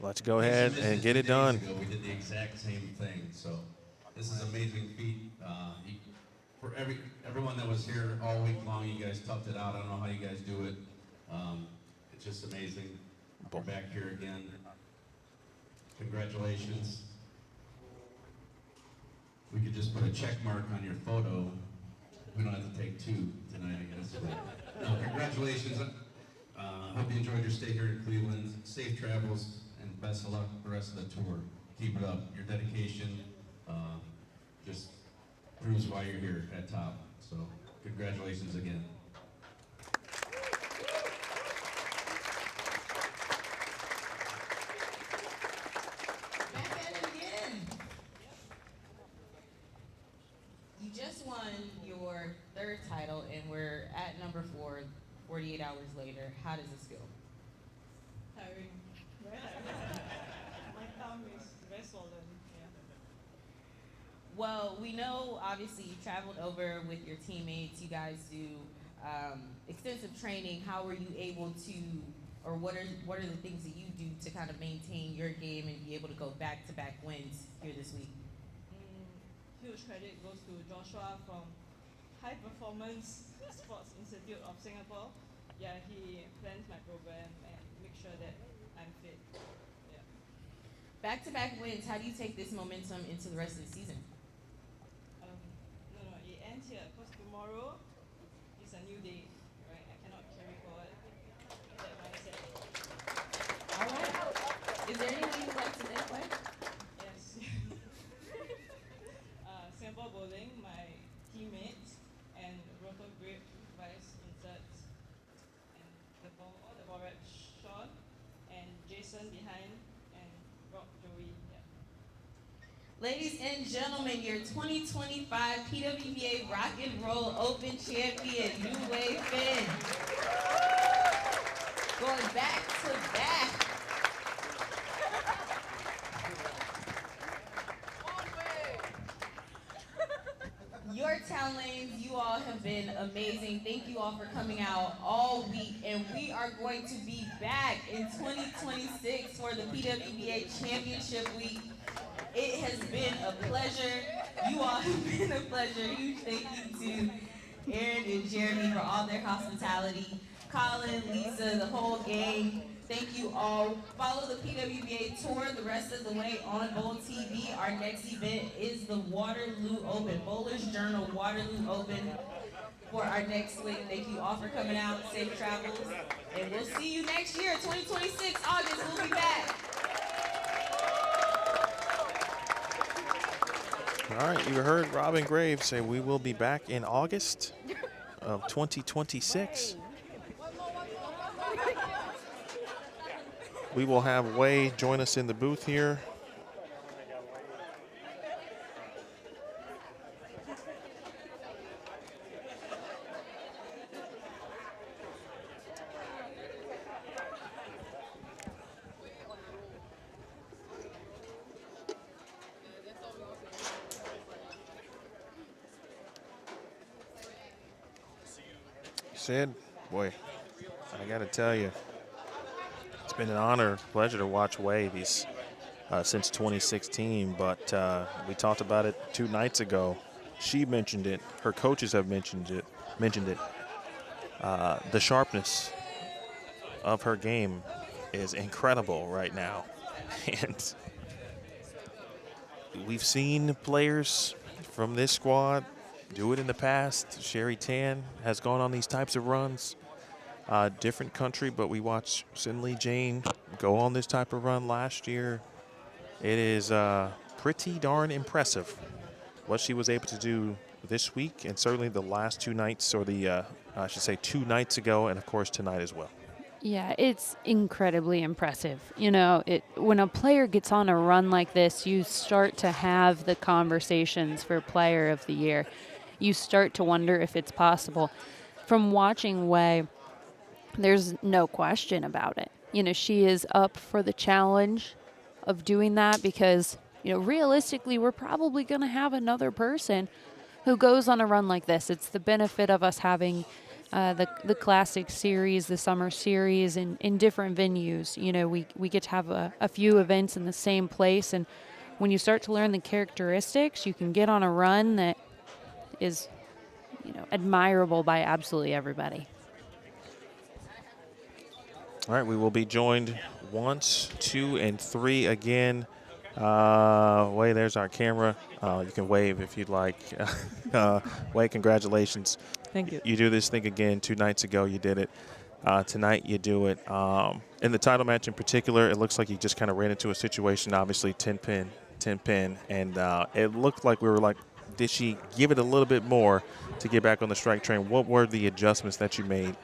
Let's go ahead and get it done. We did the exact same thing, so this is an amazing feat. For everyone that was here all week long, you guys toughed it out. I don't know how you guys do it. It's just amazing. We're back here again. Congratulations. We could just put a check mark on your photo. We don't have to take two tonight, I guess. But, no, congratulations. Hope you enjoyed your stay here in Cleveland. Safe travels and best of luck the rest of the tour. Keep it up. Your dedication just proves why you're here at top. So congratulations again. Back at it again. You just won your third title, and we're at number 4, 48 hours later. How does this feel? Tiring. Very tiring. My thumb is very swollen. Yeah. Well, we know obviously you traveled over with your teammates. You guys do extensive training. How were you able to, or what are the things that you do to kind of maintain your game and be able to go back-to-back wins here this week? Huge credit goes to Joshua from High Performance Sports Institute of Singapore. Yeah, he plans my program and makes sure that I'm fit. Yeah. Back-to-back wins. How do you take this momentum into the rest of the season? No, it ends here because tomorrow is a new day, right? I cannot carry forward that mindset. All right. Is there anyone you would like to thank, Wei? Yes. Singapore Bowling, my teammates, and Roto Grip Vice Inserts, and the ball rep Sean, and Jason behind, and Rob Joey. Yeah. Ladies and gentlemen, your 2025 PWBA Rock and Roll Open champion, Yu Wei Fin. Going back to back. Yorktown Lanes, you all have been amazing. Thank you all for coming out all week, and we are going to be back in 2026 for the PWBA Championship Week. It has been a pleasure. You all have been a pleasure. Huge thank you to Aaron and Jeremy for all their hospitality. Colin, Lisa, the whole gang. Thank you all. Follow the PWBA Tour the rest of the way on Bowl TV. Our next event is the Waterloo Open, Bowler's Journal Waterloo Open for our next week. Thank you all for coming out. Safe travels. And we'll see you next year, 2026, August. We'll be back. All right, you heard Robin Graves say we will be back in August of 2026. We will have Wei join us in the booth here. Sid, boy, I got to tell you, it's been an honor, pleasure to watch Wei since 2016, but we talked about it 2 nights ago. She mentioned it. Her coaches have mentioned it. The sharpness of her game is incredible right now. And we've seen players from this squad do it in the past. Sherry Tan has gone on these types of runs. Different country, but we watched Cindy Jane go on this type of run last year. It is pretty darn impressive what she was able to do this week, and certainly the last 2 nights, or I should say 2 nights ago, and of course tonight as well. Yeah, it's incredibly impressive. You know, when a player gets on a run like this, you start to have the conversations for Player of the Year. You start to wonder if it's possible. From watching Wei, There's no question about it. You know, she is up for the challenge of doing that because, you know, realistically, we're probably going to have another person who goes on a run like this. It's the benefit of us having the Classic Series, the Summer Series in different venues. You know, we get to have a few events in the same place, and when you start to learn the characteristics, you can get on a run that is, you know, admirable by absolutely everybody. All right, we will be joined 1, 2, and 3 again. Wei, there's our camera. You can wave if you'd like. Wei, congratulations. Thank you. You do this thing again. 2 nights ago, you did it. Tonight, you do it. In the title match in particular, it looks like you just kind of ran into a situation, obviously 10 pin, and it looked like we were like, did she give it a little bit more to get back on the strike train? What were the adjustments that you made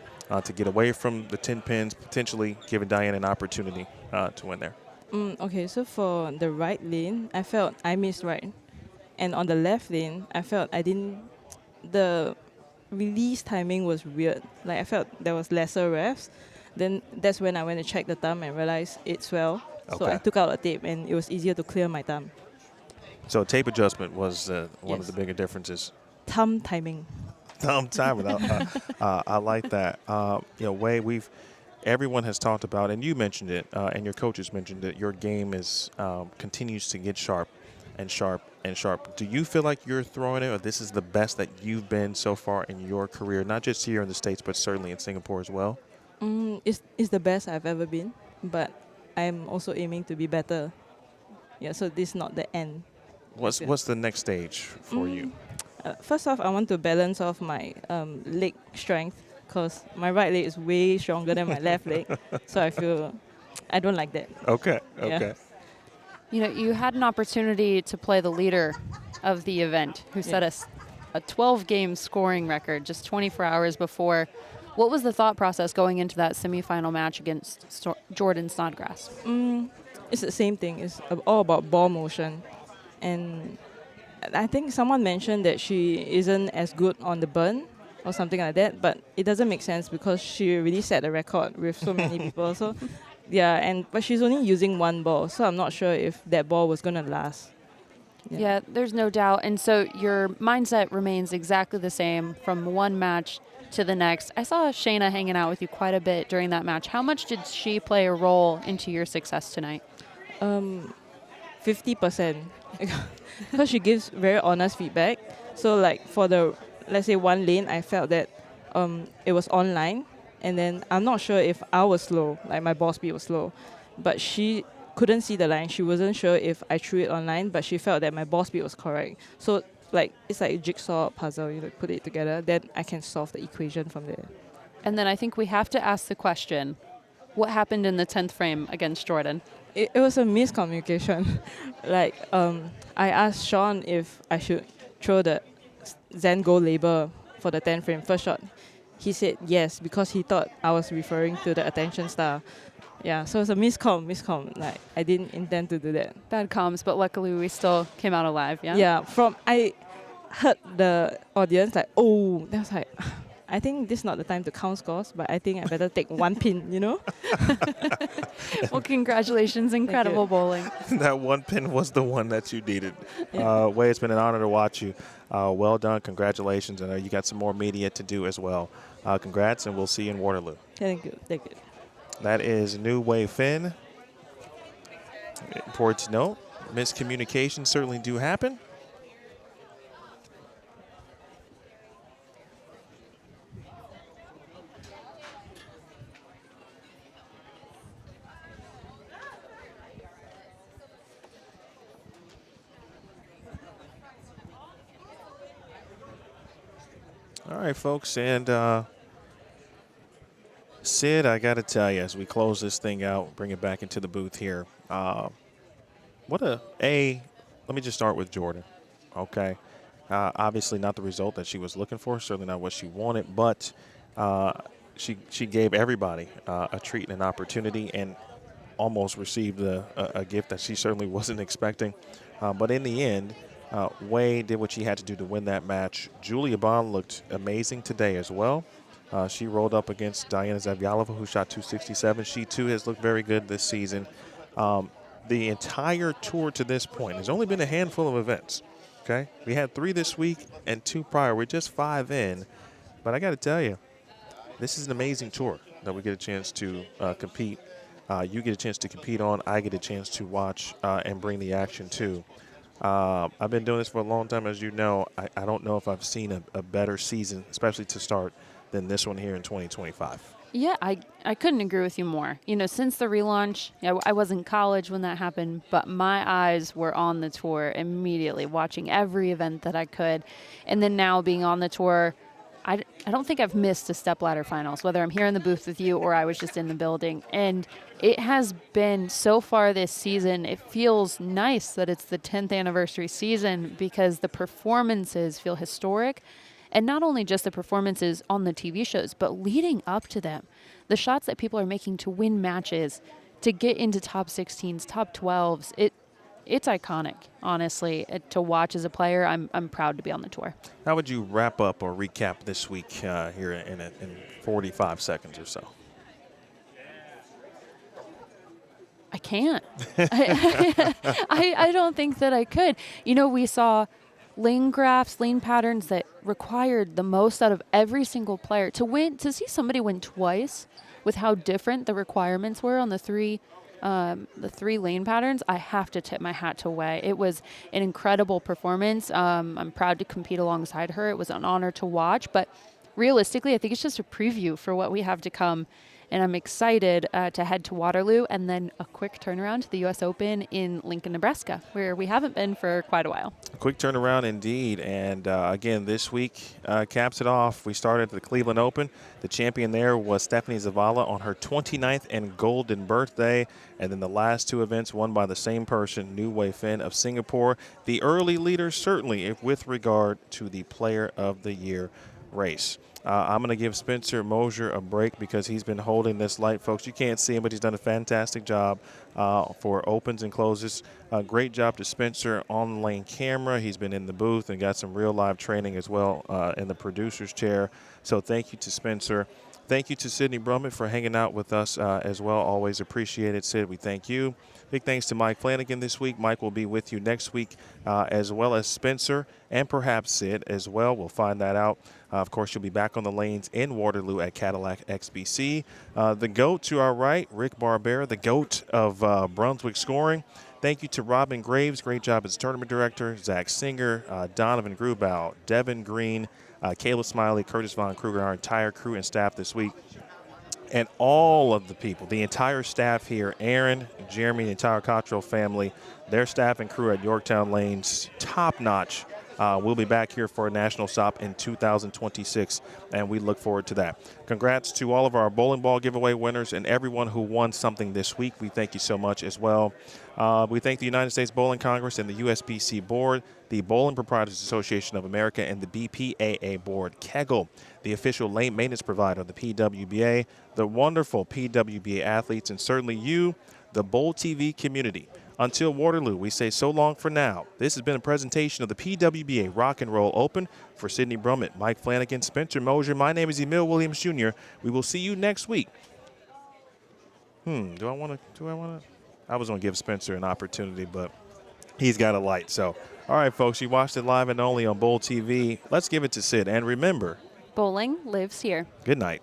to get away from the 10 pins, potentially giving Diane an opportunity to win there? Okay, so for the right lane, I felt I missed right. And on the left lane, I felt I didn't, the release timing was weird. Like I felt there was lesser refs. Then that's when I went to check the thumb and realized it swelled. So I took out a tape and it was easier to clear my thumb. So tape adjustment was one of the bigger differences. Thumb timing. Thumb timing. I like that. You know, Wei, everyone has talked about, and you mentioned it, and your coaches mentioned it, your game is continues to get sharp and sharp and sharp. Do you feel like you're throwing it, or this is the best that you've been so far in your career, not just here in the States, but certainly in Singapore as well? It's the best I've ever been, but I'm also aiming to be better. Yeah, so this is not the end. What's the next stage for you? First off, I want to balance off my leg strength because my right leg is way stronger than my left leg. So I feel I don't like that. Okay. Yeah. You know, you had an opportunity to play the leader of the event who set us a 12-game scoring record just 24 hours before. What was the thought process going into that semifinal match against Jordan Snodgrass? It's the same thing. It's all about ball motion. And I think someone mentioned that she isn't as good on the burn or something like that, but it doesn't make sense because she already set a record with so many people. So, yeah, but she's only using one ball, so I'm not sure if that ball was going to last. Yeah, there's no doubt. And so your mindset remains exactly the same from one match to the next. I saw Shayna hanging out with you quite a bit during that match. How much did she play a role into your success tonight? 50%. Because she gives very honest feedback. So like for the, let's say one lane, I felt that it was online. And then I'm not sure if I was slow, like my ball speed was slow. But she couldn't see the line. She wasn't sure if I threw it online, but she felt that my ball speed was correct. So like it's like a jigsaw puzzle. You like put it together, then I can solve the equation from there. And then I think we have to ask the question, what happened in the 10th frame against Jordan? It was a miscommunication. Like I asked Sean if I should throw the Zen Go label for the 10th frame first shot. He said yes because he thought I was referring to the attention star. Yeah, so it's a miscom. Like I didn't intend to do that. Bad comms, but luckily we still came out alive. Yeah. Yeah. I heard the audience like, oh, that was like, I think this is not the time to count scores, but I think I better take one pin. You know. Well, congratulations, incredible bowling. That one pin was the one that you needed. Yeah. Wei, it's been an honor to watch you. Well done, congratulations. I know you got some more media to do as well. Congrats, and we'll see you in Waterloo. Thank you. That is New Wei Finn. Important to note, miscommunications certainly do happen. All right, folks, and Sid, I got to tell you, as we close this thing out, bring it back into the booth here, let me just start with Jordan, okay? Obviously not the result that she was looking for, certainly not what she wanted, but she gave everybody a treat and an opportunity and almost received a gift that she certainly wasn't expecting. But in the end, Wei did what she had to do to win that match. Julia Bond looked amazing today as well. She rolled up against Diana Zavjalova, who shot 267. She, too, has looked very good this season. The entire tour to this point, there's only been a handful of events, okay? We had 3 this week and 2 prior. We're just 5 in. But I got to tell you, this is an amazing tour that we get a chance to compete. You get a chance to compete on. I get a chance to watch and bring the action, too. I've been doing this for a long time, as you know. I don't know if I've seen a better season, especially to start, than this one here in 2025. Yeah, I couldn't agree with you more. You know, since the relaunch, I was in college when that happened, but my eyes were on the tour immediately, watching every event that I could. And then now being on the tour, I don't think I've missed a stepladder finals, whether I'm here in the booth with you or I was just in the building. And it has been so far this season, it feels nice that it's the 10th anniversary season because the performances feel historic. And not only just the performances on the TV shows, but leading up to them. The shots that people are making to win matches, to get into top 16s, top 12s, it's iconic, honestly, to watch as a player. I'm proud to be on the tour. How would you wrap up or recap this week here in 45 seconds or so? I can't. I don't think that I could. You know, we saw lane graphs, lane patterns that required the most out of every single player. To see somebody win twice with how different the requirements were on the three lane patterns, I have to tip my hat to Wei. It was an incredible performance. I'm proud to compete alongside her. It was an honor to watch, but realistically, I think it's just a preview for what we have to come. And I'm excited to head to Waterloo and then a quick turnaround to the U.S. Open in Lincoln, Nebraska, where we haven't been for quite a while. A quick turnaround indeed. And again, this week caps it off. We started at the Cleveland Open. The champion there was Stephanie Zavala on her 29th and golden birthday. And then the last 2 events won by the same person, Nu Wei Fin of Singapore. The early leader, certainly, with regard to the Player of the Year race. I'm going to give Spencer Mosier a break because he's been holding this light, folks. You can't see him, but he's done a fantastic job for opens and closes. Great job to Spencer on the lane camera. He's been in the booth and got some real live training as well in the producer's chair. So thank you to Spencer. Thank you to Sydney Brummett for hanging out with us as well. Always appreciate it, Sid. We thank you. Big thanks to Mike Flanagan this week. Mike will be with you next week, as well as Spencer and perhaps Sid as well. We'll find that out. Of course, you'll be back on the lanes in Waterloo at Cadillac XBC. The GOAT to our right, Rick Barbera, the GOAT of Brunswick scoring. Thank you to Robin Graves. Great job as tournament director. Zach Singer, Donovan Grubau, Devin Green, Kayla Smiley, Curtis Von Kruger, our entire crew and staff this week. And all of the people, the entire staff here, Aaron, Jeremy, the entire Cottrell family, their staff and crew at Yorktown Lanes, top-notch. We'll be back here for a national stop in 2026, and we look forward to that. Congrats to all of our bowling ball giveaway winners and everyone who won something this week. We thank you so much as well. We thank the United States Bowling Congress and the USBC Board, the Bowling Proprietors Association of America, and the BPAA Board. Kegel, the official lane maintenance provider of the PWBA, the wonderful PWBA athletes, and certainly you, the Bowl TV community. Until Waterloo, we say so long for now. This has been a presentation of the PWBA Rock and Roll Open. For Sydney Brummett, Mike Flanagan, Spencer Mosier, my name is Emil Williams Jr. We will see you next week. Do I want to? I was going to give Spencer an opportunity, but he's got a light. So, all right, folks, you watched it live and only on Bowl TV. Let's give it to Sid. And remember, Bowling lives here. Good night.